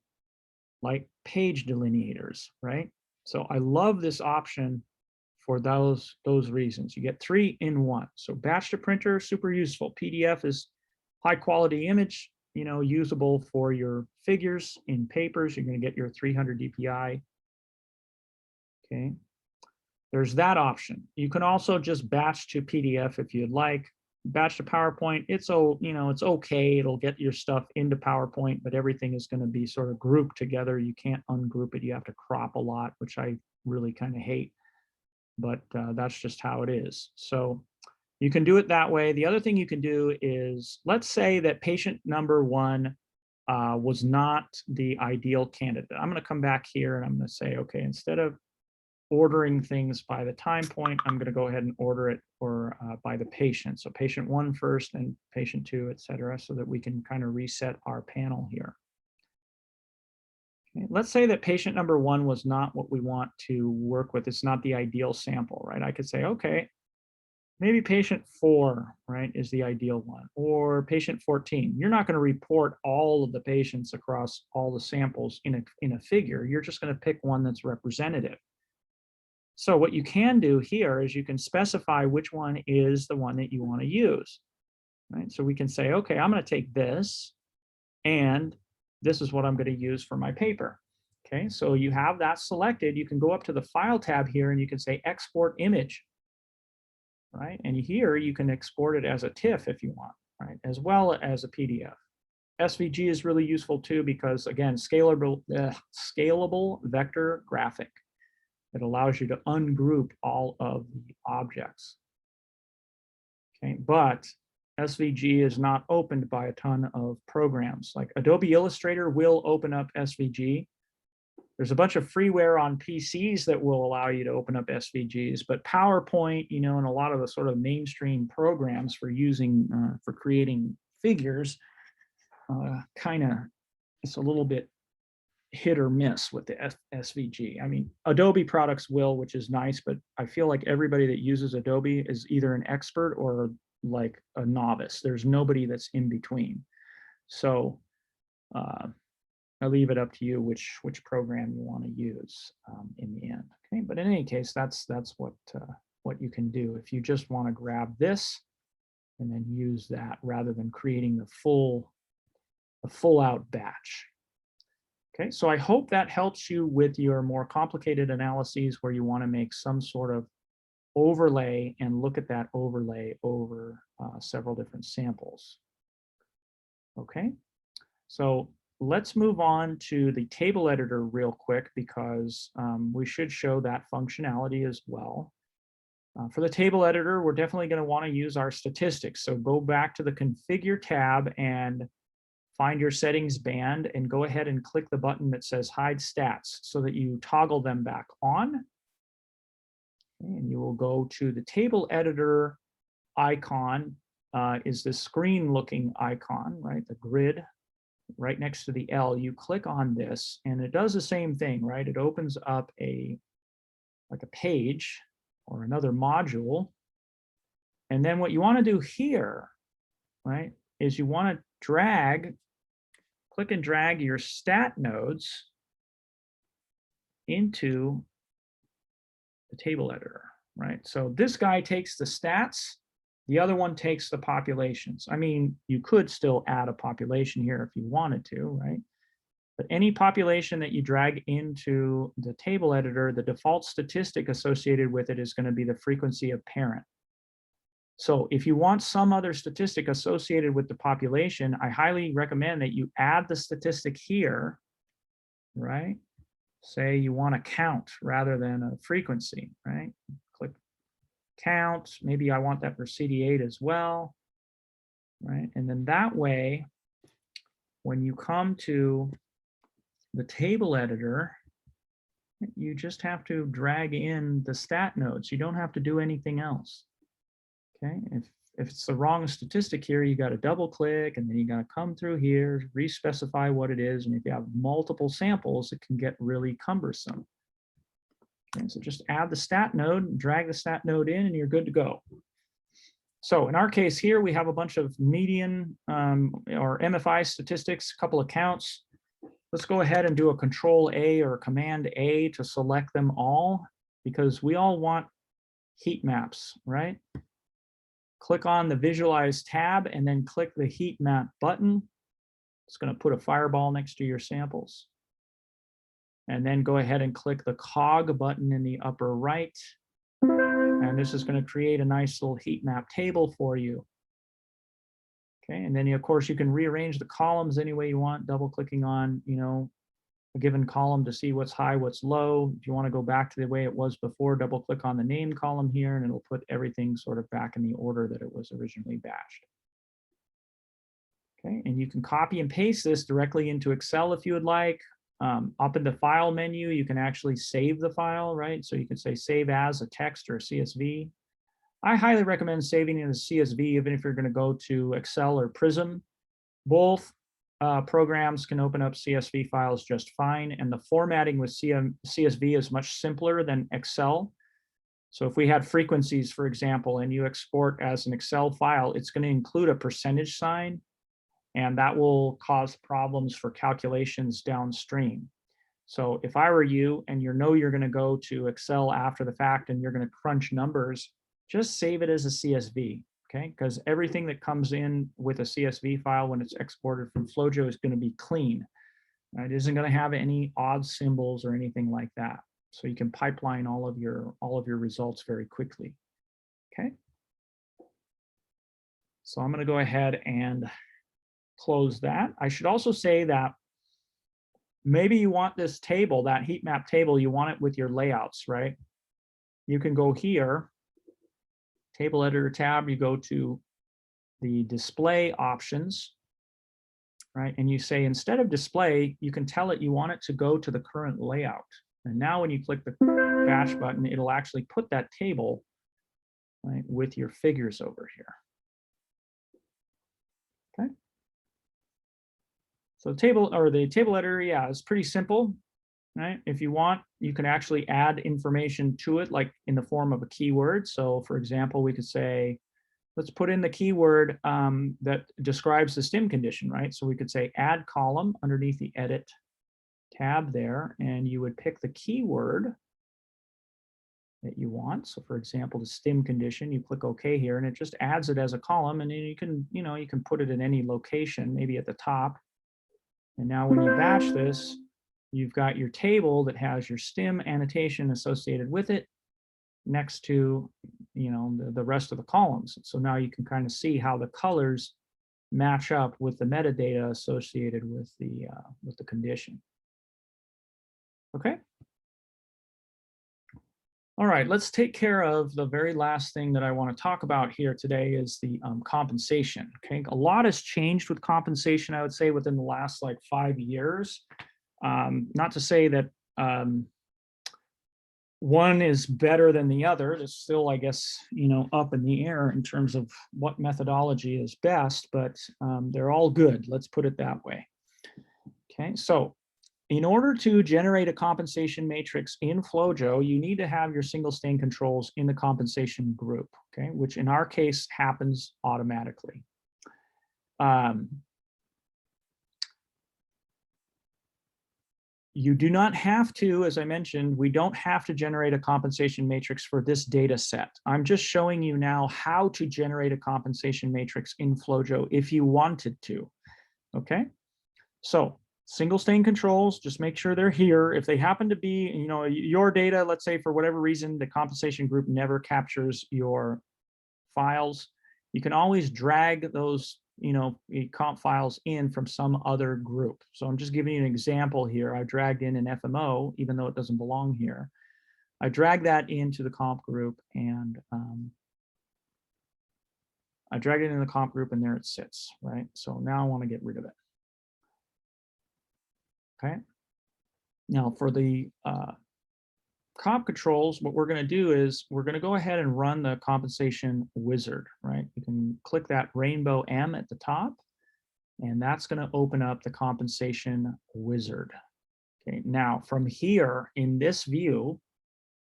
like page delineators, right? So I love this option for those reasons. You get 3 in 1. So batch to printer, super useful. PDF is high quality image, usable for your figures in papers. You're going to get your 300 DPI. Okay. There's that option. You can also just batch to PDF if you'd like. Batch to PowerPoint, it's okay. It'll get your stuff into PowerPoint, but everything is going to be sort of grouped together. You can't ungroup it. You have to crop a lot, which I really kind of hate, but that's just how it is. So you can do it that way. The other thing you can do is, let's say that patient number 1 was not the ideal candidate. I'm going to come back here and I'm going to say, okay, instead of ordering things by the time point, I'm going to go ahead and order it by the patient. So patient 1 first and patient 2, et cetera, so that we can kind of reset our panel here. Okay. Let's say that patient number 1 was not what we want to work with. It's not the ideal sample, right? I could say, okay, maybe patient 4, right, is the ideal one, or patient 14. You're not going to report all of the patients across all the samples in a figure. You're just going to pick one that's representative. So what you can do here is you can specify which one is the one that you want to use, right? So we can say, okay, I'm going to take this, and this is what I'm going to use for my paper. Okay, so you have that selected. You can go up to the File tab here and you can say Export Image, right? And here you can export it as a TIFF if you want, right? As well as a PDF. SVG is really useful too because, again, scalable vector graphic. It allows you to ungroup all of the objects. Okay, but SVG is not opened by a ton of programs. Like Adobe Illustrator will open up SVG. There's a bunch of freeware on PCs that will allow you to open up SVGs, but PowerPoint, you know, and a lot of the sort of mainstream programs for using, for creating figures, kind of, it's a little bit hit or miss with the SVG. I mean, Adobe products will, which is nice, but I feel like everybody that uses Adobe is either an expert or like a novice. There's nobody that's in between. So I leave it up to you which program you want to use in the end. Okay, but in any case, that's what you can do if you just want to grab this and then use that rather than creating the full out batch. Okay, so I hope that helps you with your more complicated analyses where you want to make some sort of overlay and look at that overlay over several different samples. Okay, so let's move on to the table editor real quick because we should show that functionality as well. For the table editor, we're definitely going to want to use our statistics. So go back to the Configure tab and find your settings band and go ahead and click the button that says Hide Stats so that you toggle them back on. And you will go to the table editor icon, is this screen looking icon, right? The grid right next to the L. You click on this and it does the same thing, right? It opens up like a page or another module. And then what you want to do here, right, is you want to click and drag your stat nodes into the table editor, right? So this guy takes the stats, the other one takes the populations. I mean, you could still add a population here if you wanted to, right? But any population that you drag into the table editor, the default statistic associated with it is going to be the frequency of parent. So if you want some other statistic associated with the population, I highly recommend that you add the statistic here, right? Say you want a count rather than a frequency, right? Click count. Maybe I want that for CD8 as well, right? And then that way, when you come to the table editor, you just have to drag in the stat nodes. You don't have to do anything else. Okay, if it's the wrong statistic here, you got to double click and then you got to come through here, re-specify what it is. And if you have multiple samples, it can get really cumbersome. Okay, so just add the stat node, drag the stat node in, and you're good to go. So in our case here, we have a bunch of median or MFI statistics, a couple of counts. Let's go ahead and do a Control A or Command A to select them all because we all want heat maps, right? Click on the Visualize tab and then click the Heat Map button. It's going to put a fireball next to your samples. And then go ahead and click the cog button in the upper right. And this is going to create a nice little heat map table for you. Okay, and then of course you can rearrange the columns any way you want, double clicking on, you know, a given column to see what's high, what's low. If you want to go back to the way it was before, double click on the name column here and it'll put everything sort of back in the order that it was originally batched. Okay, and you can copy and paste this directly into Excel if you would like. Up in the file menu, you can actually save the file, right? So you can say save as a text or a CSV. I highly recommend saving in a CSV, even if you're going to go to Excel or Prism. Both programs can open up CSV files just fine, and the formatting with CSV is much simpler than Excel. So if we had frequencies, for example, and you export as an Excel file, it's going to include a percentage sign, and that will cause problems for calculations downstream. So if I were you and you know you're going to go to Excel after the fact and you're going to crunch numbers, just save it as a CSV, okay? Because everything that comes in with a CSV file when it's exported from FlowJo is going to be clean. Right? It isn't going to have any odd symbols or anything like that. So you can pipeline all of your results very quickly. Okay. So I'm going to go ahead and close that. I should also say that maybe you want this table, that heat map table, you want it with your layouts, right? You can go here, table editor tab, you go to the display options, right? And you say, instead of display, you can tell it you want it to go to the current layout. And now when you click the batch button, it'll actually put that table, right, with your figures over here. Okay. So the table editor, yeah, is pretty simple, right? If you want, you can actually add information to it, like in the form of a keyword. So for example, we could say, let's put in the keyword that describes the stim condition, right? So we could say add column underneath the edit tab there, and you would pick the keyword that you want. So for example, the stim condition, you click OK here, and it just adds it as a column, and then you can put it in any location, maybe at the top. And now when you batch this, you've got your table that has your stim annotation associated with it next to the rest of the columns. So now you can kind of see how the colors match up with the metadata associated with the condition. Okay. All right, let's take care of the very last thing that I want to talk about here today is the compensation. Okay, a lot has changed with compensation, I would say, within the last like 5 years. Not to say that one is better than the other. It's still, I guess, up in the air in terms of what methodology is best, but they're all good. Let's put it that way. Okay, so in order to generate a compensation matrix in FlowJo, you need to have your single stain controls in the compensation group, okay, which in our case happens automatically. You do not have to, as I mentioned, we don't have to generate a compensation matrix for this data set. I'm just showing you now how to generate a compensation matrix in FlowJo if you wanted to, okay? So single stain controls, just make sure they're here. If they happen to be, your data, let's say for whatever reason, the compensation group never captures your files, you can always drag those, comp files in from some other group. So I'm just giving you an example here. I dragged in an FMO, even though it doesn't belong here. I drag that into the comp group and I drag it in the comp group and there it sits, right? So now I want to get rid of it. Okay. Now for the comp controls, what we're going to do is we're going to go ahead and run the compensation wizard, right? You can click that rainbow M at the top, and that's going to open up the compensation wizard. Okay. Now from here in this view,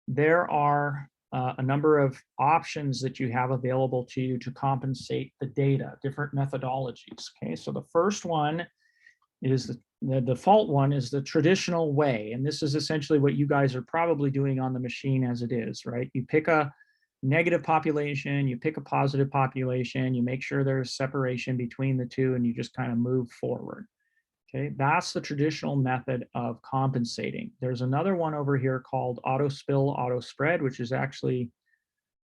there are a number of options that you have available to you to compensate the data, different methodologies. Okay. So the first one is the default one is the traditional way. And this is essentially what you guys are probably doing on the machine as it is, right? You pick a negative population, you pick a positive population, you make sure there's separation between the two, and you just kind of move forward. Okay, that's the traditional method of compensating. There's another one over here called auto spill, auto spread, which is actually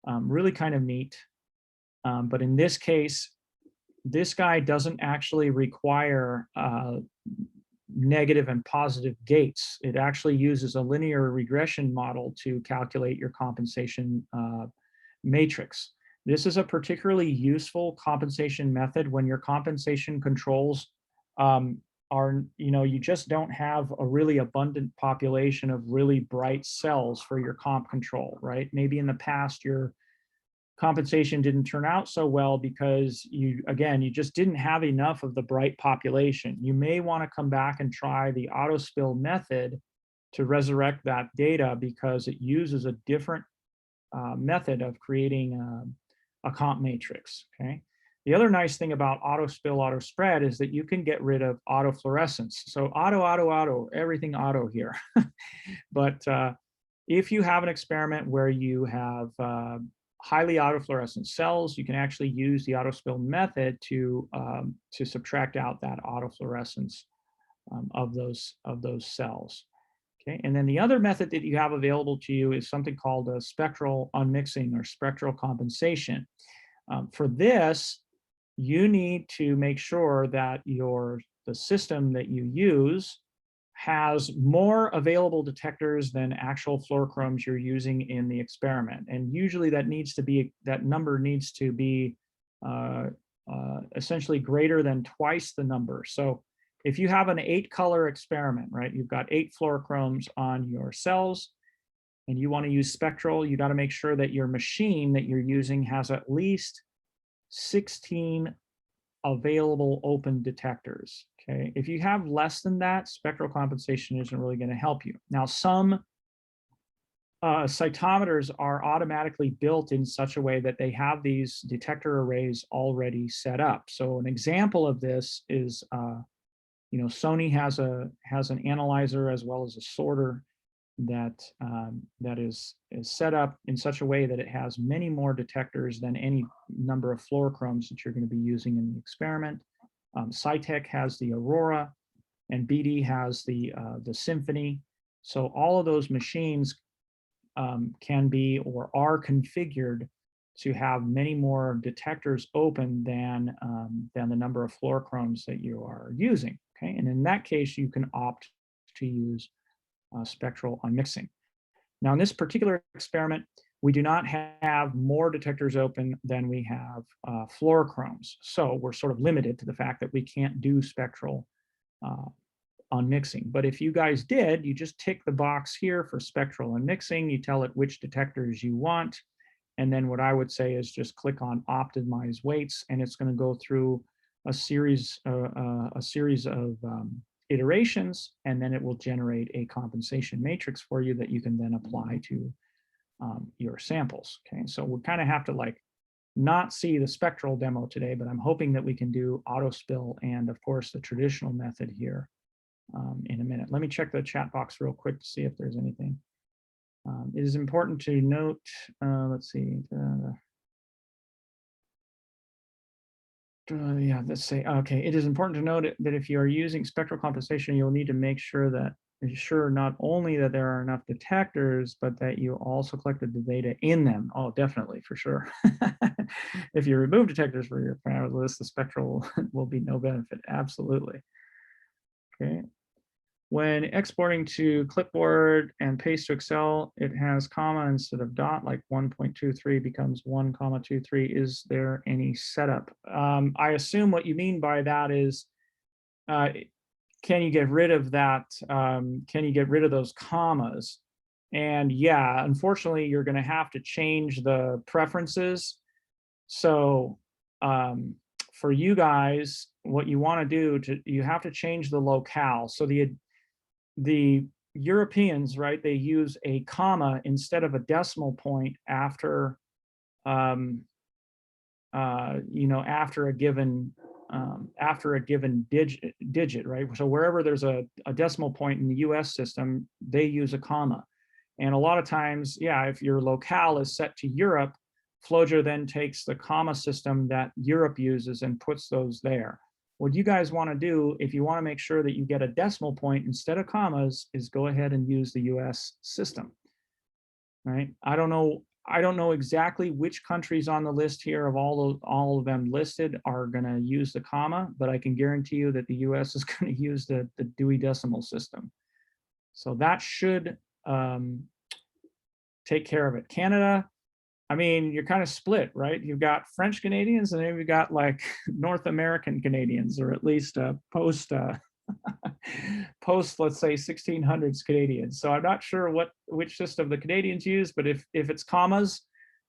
really kind of neat. But in this case, this guy doesn't actually require negative and positive gates. It actually uses a linear regression model to calculate your compensation matrix. This is a particularly useful compensation method when your compensation controls are, you just don't have a really abundant population of really bright cells for your comp control, right? Maybe in the past your compensation didn't turn out so well because you just didn't have enough of the bright population. You may want to come back and try the auto spill method to resurrect that data because it uses a different method of creating a comp matrix. Okay. The other nice thing about auto spill, auto spread is that you can get rid of autofluorescence. So auto, everything auto here. But if you have an experiment where you have highly autofluorescent cells, you can actually use the auto spill method to subtract out that autofluorescence of those cells. Okay, and then the other method that you have available to you is something called a spectral unmixing or spectral compensation. For this, you need to make sure that the system that you use has more available detectors than actual fluorochromes you're using in the experiment. And usually that number needs to be essentially greater than twice the number. So if you have an 8-color experiment, right, you've got 8 fluorochromes on your cells and you want to use spectral, you got to make sure that your machine that you're using has at least 16 available open detectors. Okay, if you have less than that, spectral compensation isn't really going to help you. Now, some cytometers are automatically built in such a way that they have these detector arrays already set up. So an example of this is, Sony has an analyzer as well as a sorter that is set up in such a way that it has many more detectors than any number of fluorochromes that you're going to be using in the experiment. Cytec has the Aurora, and BD has the Symphony. So all of those machines can be or are configured to have many more detectors open than the number of fluorochromes that you are using. Okay, and in that case, you can opt to use spectral unmixing. Now, in this particular experiment, we do not have more detectors open than we have fluorochromes. So we're sort of limited to the fact that we can't do spectral unmixing. But if you guys did, you just tick the box here for spectral unmixing, you tell it which detectors you want, and then what I would say is just click on optimize weights, and it's going to go through a series of iterations, and then it will generate a compensation matrix for you that you can then apply to your samples. Okay, so we kind of have to not see the spectral demo today, but I'm hoping that we can do auto spill and of course the traditional method here in a minute. Let me check the chat box real quick to see if there's anything. It is important to note, let's see, yeah, let's say, okay, it is important to note that if you are using spectral compensation, you'll need to make sure that you're sure not only that there are enough detectors, but that you also collected the data in them. Oh, definitely, for sure. If you remove detectors from your parameter list, the spectral will be no benefit. Absolutely. Okay. When exporting to clipboard and paste to Excel, it has comma instead of dot, like 1.23 becomes 1,23. Is there any setup? I assume what you mean by that is, can you get rid of that? Can you get rid of those commas? And yeah, unfortunately, you're going to have to change the preferences. So for you guys, what you want to do, you have to change the locale. So the Europeans, right, they use a comma instead of a decimal point after, after a given digit, right? So wherever there's a decimal point in the US system, they use a comma. And a lot of times, yeah, if your locale is set to Europe, FlowJo then takes the comma system that Europe uses and puts those there. What you guys want to do, if you want to make sure that you get a decimal point instead of commas, is go ahead and use the US system, right? I don't know exactly which countries on the list here of all of them listed are going to use the comma, but I can guarantee you that the US is going to use the Dewey Decimal System. So that should take care of it. Canada, I mean, you're kind of split, right? You've got French Canadians and then you've got like North American Canadians, or at least post, let's say 1600s Canadians. So I'm not sure which system the Canadians use, but if it's commas,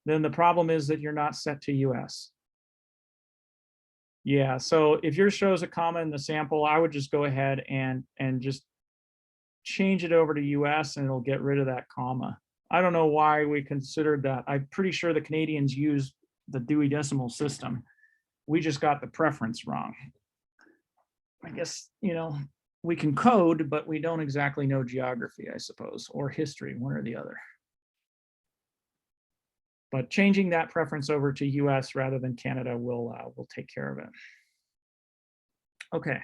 then the problem is that you're not set to US. Yeah, so if yours shows a comma in the sample, I would just go ahead and just change it over to US and it'll get rid of that comma. I don't know why we considered that. I'm pretty sure the Canadians use the Dewey Decimal System. We just got the preference wrong. I guess, we can code, but we don't exactly know geography, I suppose, or history, one or the other. But changing that preference over to US rather than Canada will take care of it. Okay.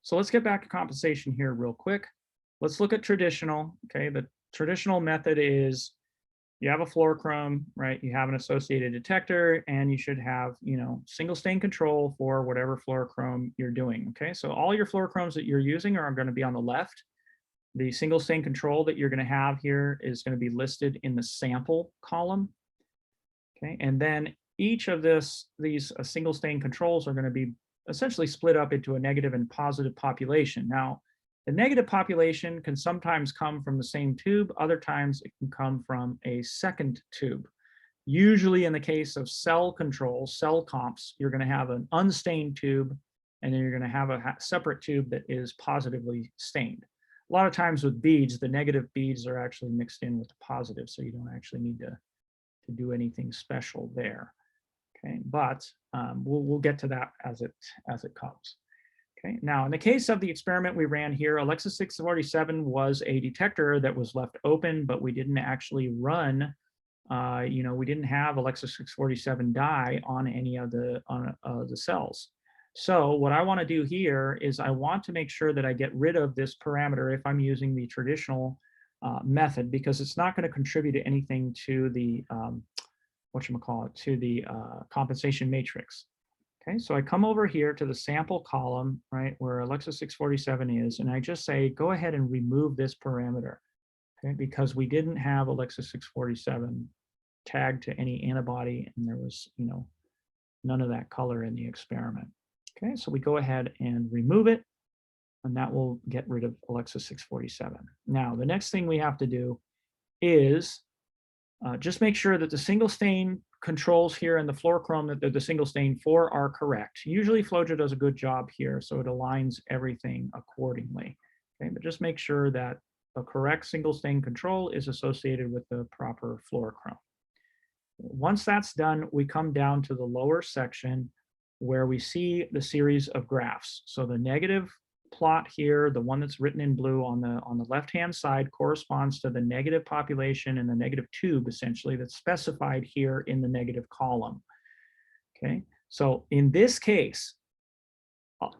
So let's get back to compensation here real quick. Let's look at traditional. Okay, the traditional method is you have a fluorochrome, right? You have an associated detector, and you should have, single stain control for whatever fluorochrome you're doing. Okay, so all your fluorochromes that you're using are going to be on the left. The single stain control that you're going to have here is going to be listed in the sample column. Okay, and then each of these single stain controls are going to be essentially split up into a negative and positive population. Now, the negative population can sometimes come from the same tube. Other times it can come from a second tube. Usually in the case of cell control, cell comps, you're going to have an unstained tube, and then you're going to have a separate tube that is positively stained. A lot of times with beads, the negative beads are actually mixed in with the positive, so you don't actually need to do anything special there. Okay, but we'll get to that as it comes. Okay, now in the case of the experiment we ran here, Alexa 647 was a detector that was left open, but we didn't actually run. We didn't have Alexa 647 dye on any of the cells. So what I want to do here is I want to make sure that I get rid of this parameter if I'm using the traditional method, because it's not going to contribute to anything to the to the compensation matrix. Okay, so I come over here to the sample column, right, where Alexa 647 is, and I just say, go ahead and remove this parameter, okay, because we didn't have Alexa 647 tagged to any antibody, and there was, none of that color in the experiment. Okay, so we go ahead and remove it, and that will get rid of Alexa 647. Now, the next thing we have to do is just make sure that the single stain controls here and the fluorochrome that they're the single stain for are correct. Usually FlowJo does a good job here, so it aligns everything accordingly. Okay, but just make sure that a correct single stain control is associated with the proper fluorochrome. Once that's done, we come down to the lower section where we see the series of graphs. So the negative plot here, the one that's written in blue on the left-hand side, corresponds to the negative population and the negative tube, essentially, that's specified here in the negative column. Okay, so in this case,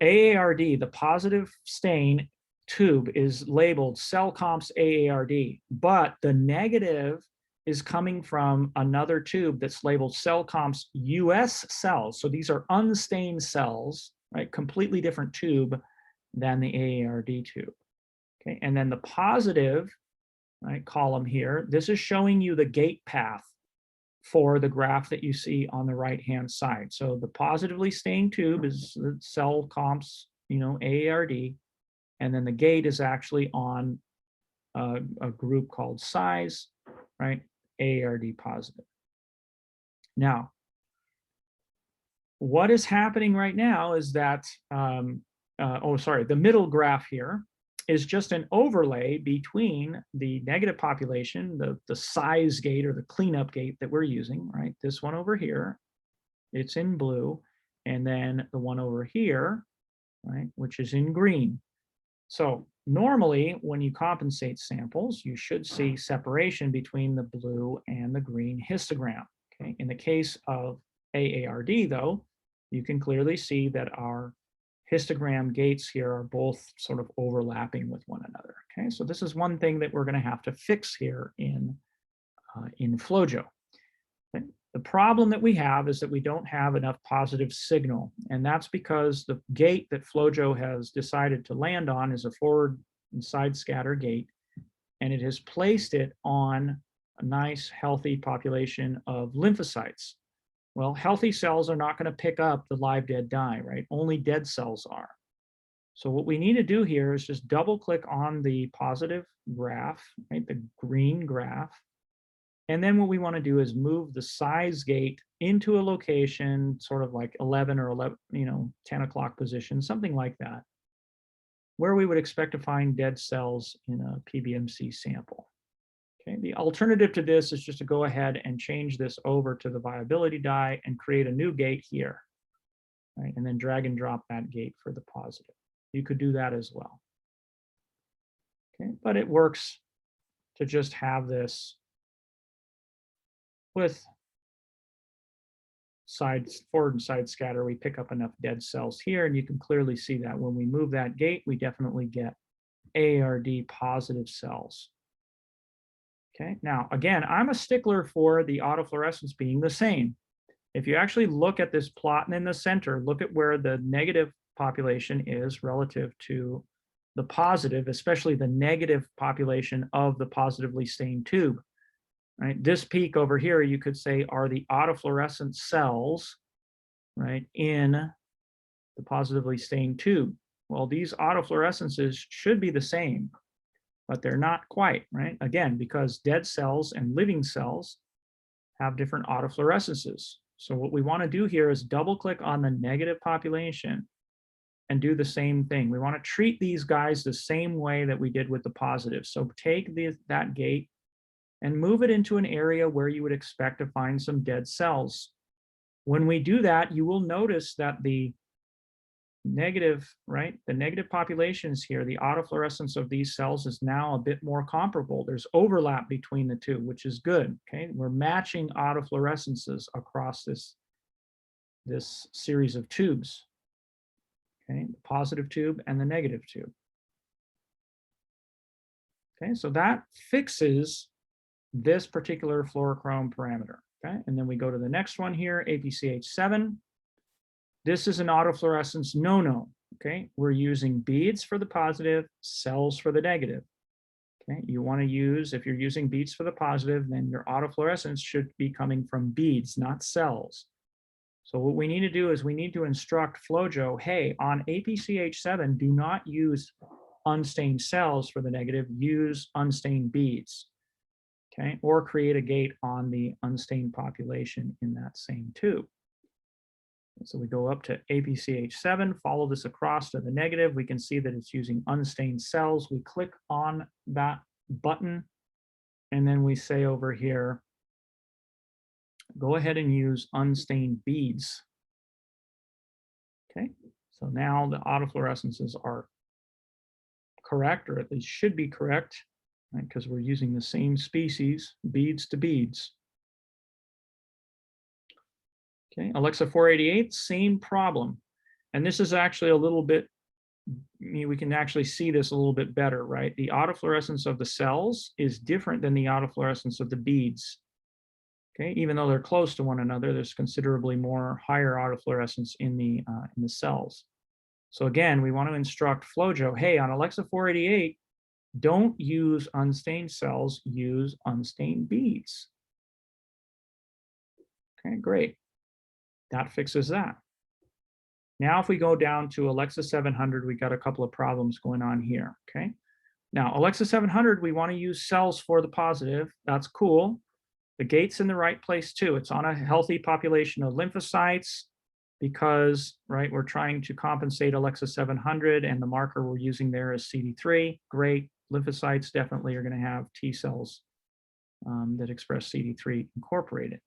AARD, the positive stain tube, is labeled cell comps AARD, but the negative is coming from another tube that's labeled cell comps US cells. So these are unstained cells, right? Completely different tube than the AARD tube. Okay, and then the positive, right, column here, this is showing you the gate path for the graph that you see on the right-hand side. So the positively stained tube is the cell comps, AARD, and then the gate is actually on a group called size, right, AARD positive. Now, what is happening right now is that the middle graph here is just an overlay between the negative population, the size gate or the cleanup gate that we're using, right? This one over here, it's in blue, and then the one over here, right, which is in green. So normally when you compensate samples, you should see separation between the blue and the green histogram. Okay, in the case of AARD though, you can clearly see that our histogram gates here are both sort of overlapping with one another. Okay, so this is one thing that we're going to have to fix here in FlowJo. Okay. The problem that we have is that we don't have enough positive signal, and that's because the gate that FlowJo has decided to land on is a forward and side scatter gate, and it has placed it on a nice healthy population of lymphocytes. Well, healthy cells are not going to pick up the live dead dye, right? Only dead cells are. So what we need to do here is just double click on the positive graph, right? The green graph. And then what we want to do is move the size gate into a location, sort of like 11 or 11, 10 o'clock position, something like that, where we would expect to find dead cells in a PBMC sample. Okay, the alternative to this is just to go ahead and change this over to the viability dye and create a new gate here, right? And then drag and drop that gate for the positive. You could do that as well. Okay, but it works to just have this with forward and side scatter, we pick up enough dead cells here, and you can clearly see that when we move that gate, we definitely get AARD positive cells. Okay, now again, I'm a stickler for the autofluorescence being the same. If you actually look at this plot and in the center, look at where the negative population is relative to the positive, especially the negative population of the positively stained tube. Right? This peak over here, you could say, are the autofluorescent cells, right, in the positively stained tube. Well, these autofluorescences should be the same, but they're not quite, right? Again, because dead cells and living cells have different autofluorescences. So what we want to do here is double click on the negative population and do the same thing. We want to treat these guys the same way that we did with the positive. So take that gate and move it into an area where you would expect to find some dead cells. When we do that, you will notice that the negative, right, the negative populations here, the autofluorescence of these cells is now a bit more comparable. There's overlap between the two, which is good, okay? We're matching autofluorescences across this series of tubes, okay? The positive tube and the negative tube. Okay, so that fixes this particular fluorochrome parameter, okay? And then we go to the next one here, APCH7. This is an autofluorescence no-no, okay? We're using beads for the positive, cells for the negative, okay? You wanna use, if you're using beads for the positive, then your autofluorescence should be coming from beads, not cells. So what we need to do is we need to instruct FlowJo, hey, on APCH7, do not use unstained cells for the negative, use unstained beads. Okay, or create a gate on the unstained population in that same tube. So we go up to APCH7, follow this across to the negative. We can see that it's using unstained cells. We click on that button, and then we say over here, go ahead and use unstained beads. Okay, so now the autofluorescences are correct, or at least should be correct, right? Because we're using the same species, beads to beads. Okay, Alexa 488, same problem. And this is actually a little bit, we can actually see this a little bit better, right? The autofluorescence of the cells is different than the autofluorescence of the beads. Okay, even though they're close to one another, there's considerably more higher autofluorescence in the cells. So again, we want to instruct FlowJo, hey, on Alexa 488, don't use unstained cells, use unstained beads. Okay, great. That fixes that. Now, if we go down to Alexa 700, we got a couple of problems going on here, okay? Now, Alexa 700, we want to use cells for the positive. That's cool. The gate's in the right place too. It's on a healthy population of lymphocytes because, right, we're trying to compensate Alexa 700 and the marker we're using there is CD3. Great. Lymphocytes definitely are going to have T cells that express CD3 incorporated.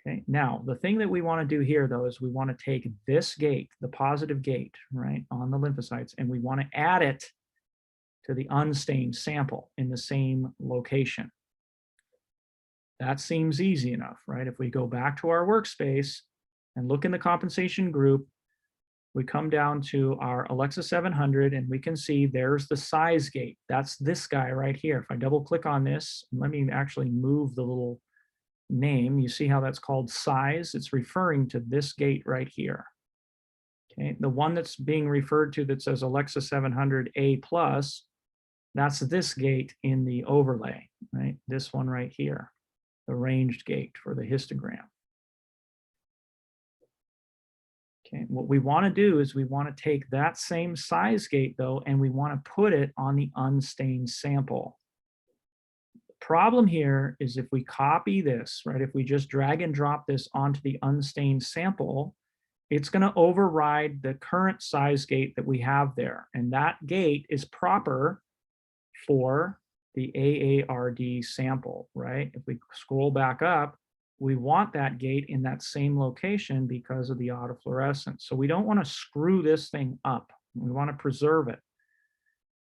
Okay, now the thing that we want to do here though is we want to take this gate, the positive gate, right, on the lymphocytes, and we want to add it to the unstained sample in the same location. That seems easy enough, right? If we go back to our workspace and look in the compensation group, we come down to our Alexa 700 and we can see there's the size gate. That's this guy right here. If I double click on this, let me actually move the little name. You see how that's called size? It's referring to this gate right here. Okay, the one that's being referred to that says Alexa 700A+, that's this gate in the overlay, right? This one right here, the ranged gate for the histogram. Okay, what we want to do is we want to take that same size gate though, and we want to put it on the unstained sample. The problem here is if we copy this, right, if we just drag and drop this onto the unstained sample, it's going to override the current size gate that we have there. And that gate is proper for the AARD sample, right? If we scroll back up, we want that gate in that same location because of the autofluorescence. So we don't want to screw this thing up. We want to preserve it.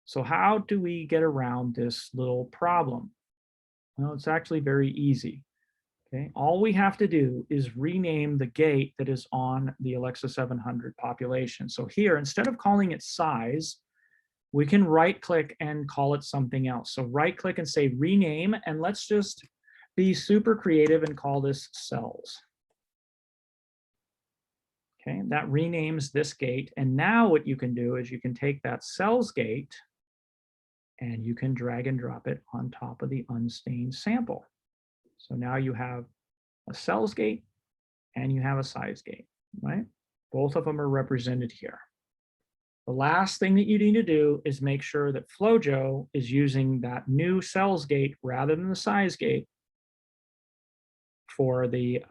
So how do we get around this little problem? Well, it's actually very easy. Okay, all we have to do is rename the gate that is on the Alexa 700 population. So here, instead of calling it size, we can right click and call it something else. So right click and say rename, and let's just be super creative and call this cells. Okay, that renames this gate. And now what you can do is you can take that cells gate and you can drag and drop it on top of the unstained sample. So now you have a cells gate and you have a size gate, right? Both of them are represented here. The last thing that you need to do is make sure that FlowJo is using that new cells gate rather than the size gate for the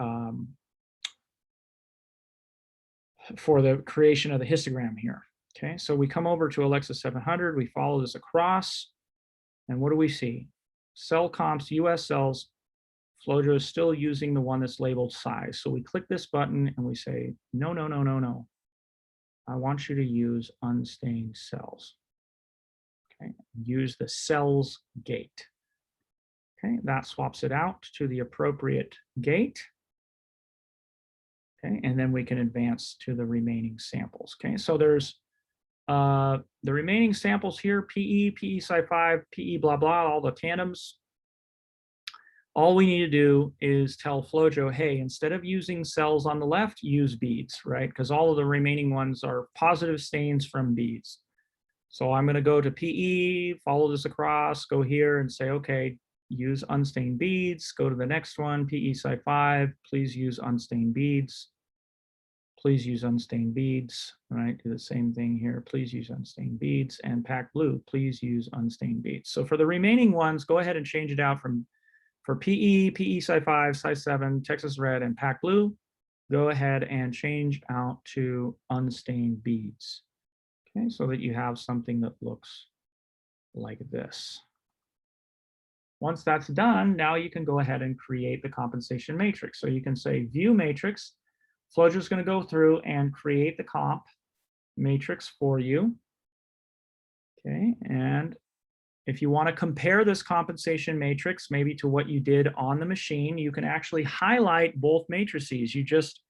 creation of the histogram here. Okay, so we come over to Alexa 700, we follow this across, and what do we see? Cell comps, US cells, FlowJo is still using the one that's labeled size. So we click this button and we say, no, no, no, no, no. I want you to use unstained cells. Okay, use the cells gate. Okay, that swaps it out to the appropriate gate. Okay, and then we can advance to the remaining samples. Okay, so there's the remaining samples here, PE, PE Sci5, PE blah, blah, all the tandems. All we need to do is tell FlowJo, hey, instead of using cells on the left, use beads, right? Because all of the remaining ones are positive stains from beads. So I'm going to go to PE, follow this across, go here and say, okay, use unstained beads. Go to the next one, PE Sci5, please use unstained beads. Please use unstained beads, right? Do the same thing here. Please use unstained beads. And Pack Blue, please use unstained beads. So for the remaining ones, go ahead and change it out for PE, PE Sci5, Sci7, Texas Red, and Pack Blue. Go ahead and change out to unstained beads. Okay, so that you have something that looks like this. Once that's done, now you can go ahead and create the compensation matrix. So you can say view matrix. FlowJo is going to go through and create the comp matrix for you. Okay, and if you want to compare this compensation matrix maybe to what you did on the machine, you can actually highlight both matrices. You just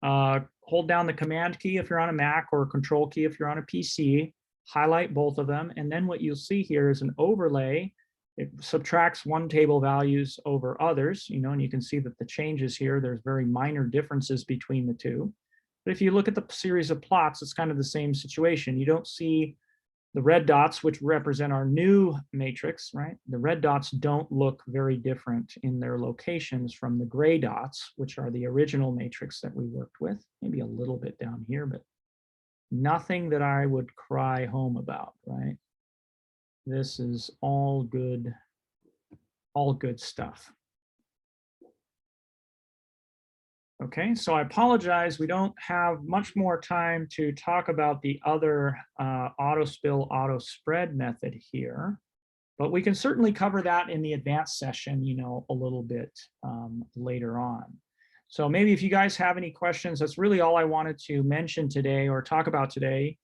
hold down the command key if you're on a Mac or control key if you're on a PC, highlight both of them, and then what you'll see here is an overlay. It subtracts one table values over others, you know, and you can see that the changes here, there's very minor differences between the two. But if you look at the series of plots, it's kind of the same situation. You don't see the red dots, which represent our new matrix, right? The red dots don't look very different in their locations from the gray dots, which are the original matrix that we worked with. Maybe a little bit down here, but nothing that I would cry home about, right? This is all good stuff. Okay, so I apologize. We don't have much more time to talk about the other auto spill, auto spread method here, but we can certainly cover that in the advanced session, you know, a little bit later on. So maybe if you guys have any questions, that's really all I wanted to mention today or talk about today.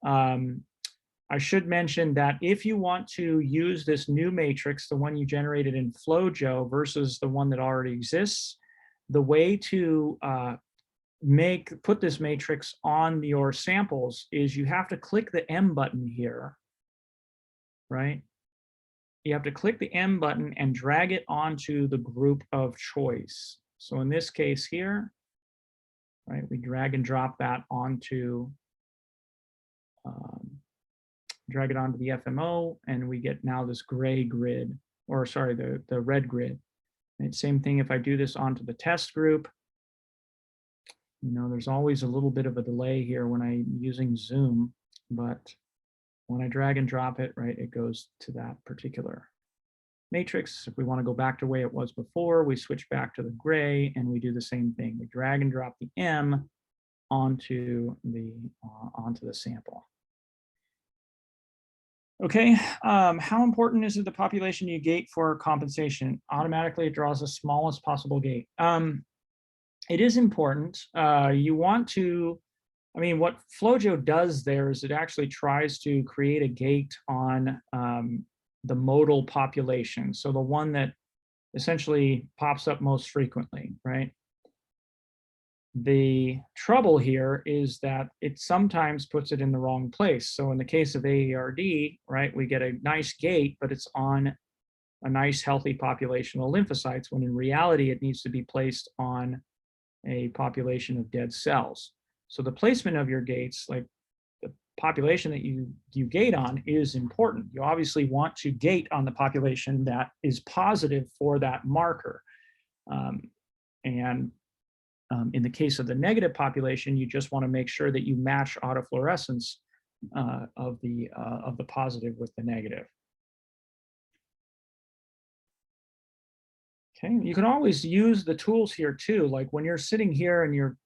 I should mention that if you want to use this new matrix, the one you generated in FlowJo versus the one that already exists, the way to put this matrix on your samples is you have to click the M button here, right? You have to click the M button and drag it onto the group of choice. So in this case here, right, we drag and drop that onto drag it onto the FMO, and we get now this gray grid, or sorry, the red grid. And same thing if I do this onto the test group. You know, there's always a little bit of a delay here when I'm using Zoom, but when I drag and drop it, right, it goes to that particular matrix. If we want to go back to the way it was before, we switch back to the gray and we do the same thing. We drag and drop the M onto the sample. Okay, how important is it the population you gate for compensation? Automatically, it draws the smallest possible gate. It is important. You want to, I mean, what FlowJo does there is it actually tries to create a gate on the modal population. So the one that essentially pops up most frequently, right? The trouble here is that it sometimes puts it in the wrong place. So in the case of AERD, right, we get a nice gate, but it's on a nice healthy population of lymphocytes, when in reality it needs to be placed on a population of dead cells. So the placement of your gates, like the population that you gate on, is important. You obviously want to gate on the population that is positive for that marker. In the case of the negative population, you just want to make sure that you match autofluorescence of the positive with the negative. Okay, you can always use the tools here too. Like when you're sitting here and you're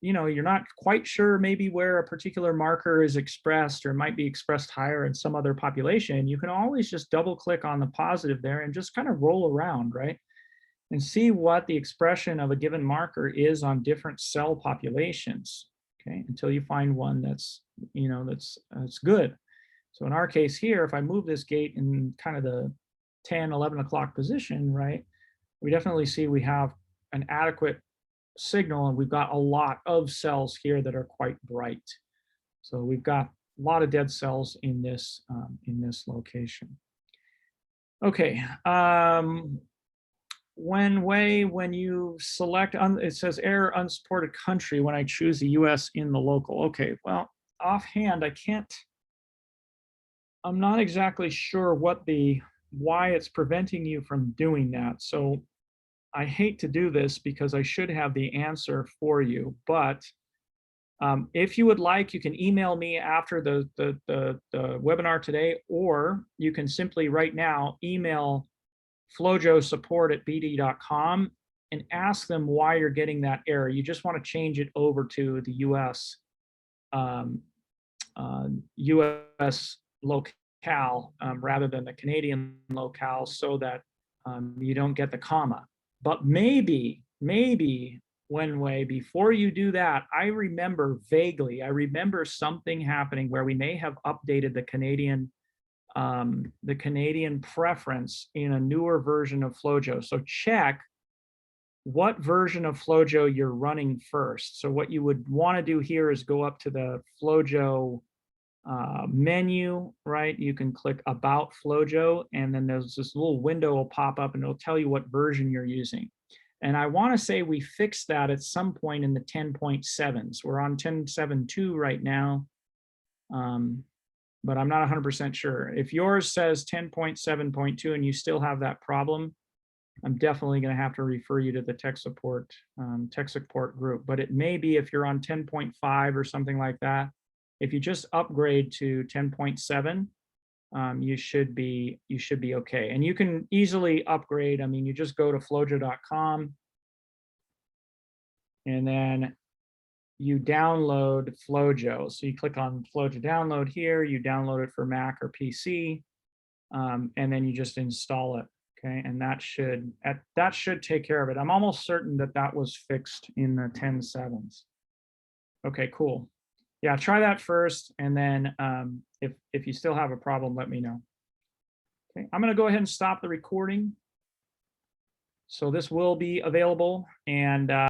not quite sure maybe where a particular marker is expressed, or might be expressed higher in some other population, you can always just double click on the positive there and just kind of roll around, right? And see what the expression of a given marker is on different cell populations, okay, until you find one that's good. So in our case here, if I move this gate in kind of the 10, 11 o'clock position, right, we definitely see we have an adequate signal, and we've got a lot of cells here that are quite bright. So we've got a lot of dead cells in this location. Okay. When you select, it says error unsupported country when I choose the US in the local. Okay, well, offhand, I'm not exactly sure why it's preventing you from doing that. So I hate to do this because I should have the answer for you, but if you would like, you can email me after the webinar today, or you can simply right now email FlowJo support@bd.com and ask them why you're getting that error. You just want to change it over to the US locale rather than the Canadian locale, so that you don't get the comma. But maybe Wenwei, before you do that, I remember something happening where we may have updated the Canadian preference in a newer version of FlowJo. So check what version of FlowJo you're running first. So what you would want to do here is go up to the FlowJo menu, right? You can click About FlowJo, and then there's this little window will pop up and it'll tell you what version you're using. And I want to say we fixed that at some point in the 10.7s. We're on 10.7.2 right now, but I'm not 100% sure. If yours says 10.7.2 and you still have that problem, I'm definitely going to have to refer you to the tech support group. But it may be if you're on 10.5 or something like that. If you just upgrade to 10.7, you should be okay. And you can easily upgrade. I mean, you just go to flowjo.com and then you download FlowJo. So you click on FlowJo download here, you download it for Mac or PC, and then you just install it. Okay, and that should take care of it. I'm almost certain that was fixed in the 10.7s. Okay, cool. Yeah, try that first, and then if you still have a problem, let me know. Okay, I'm going to go ahead and stop the recording. So this will be available, and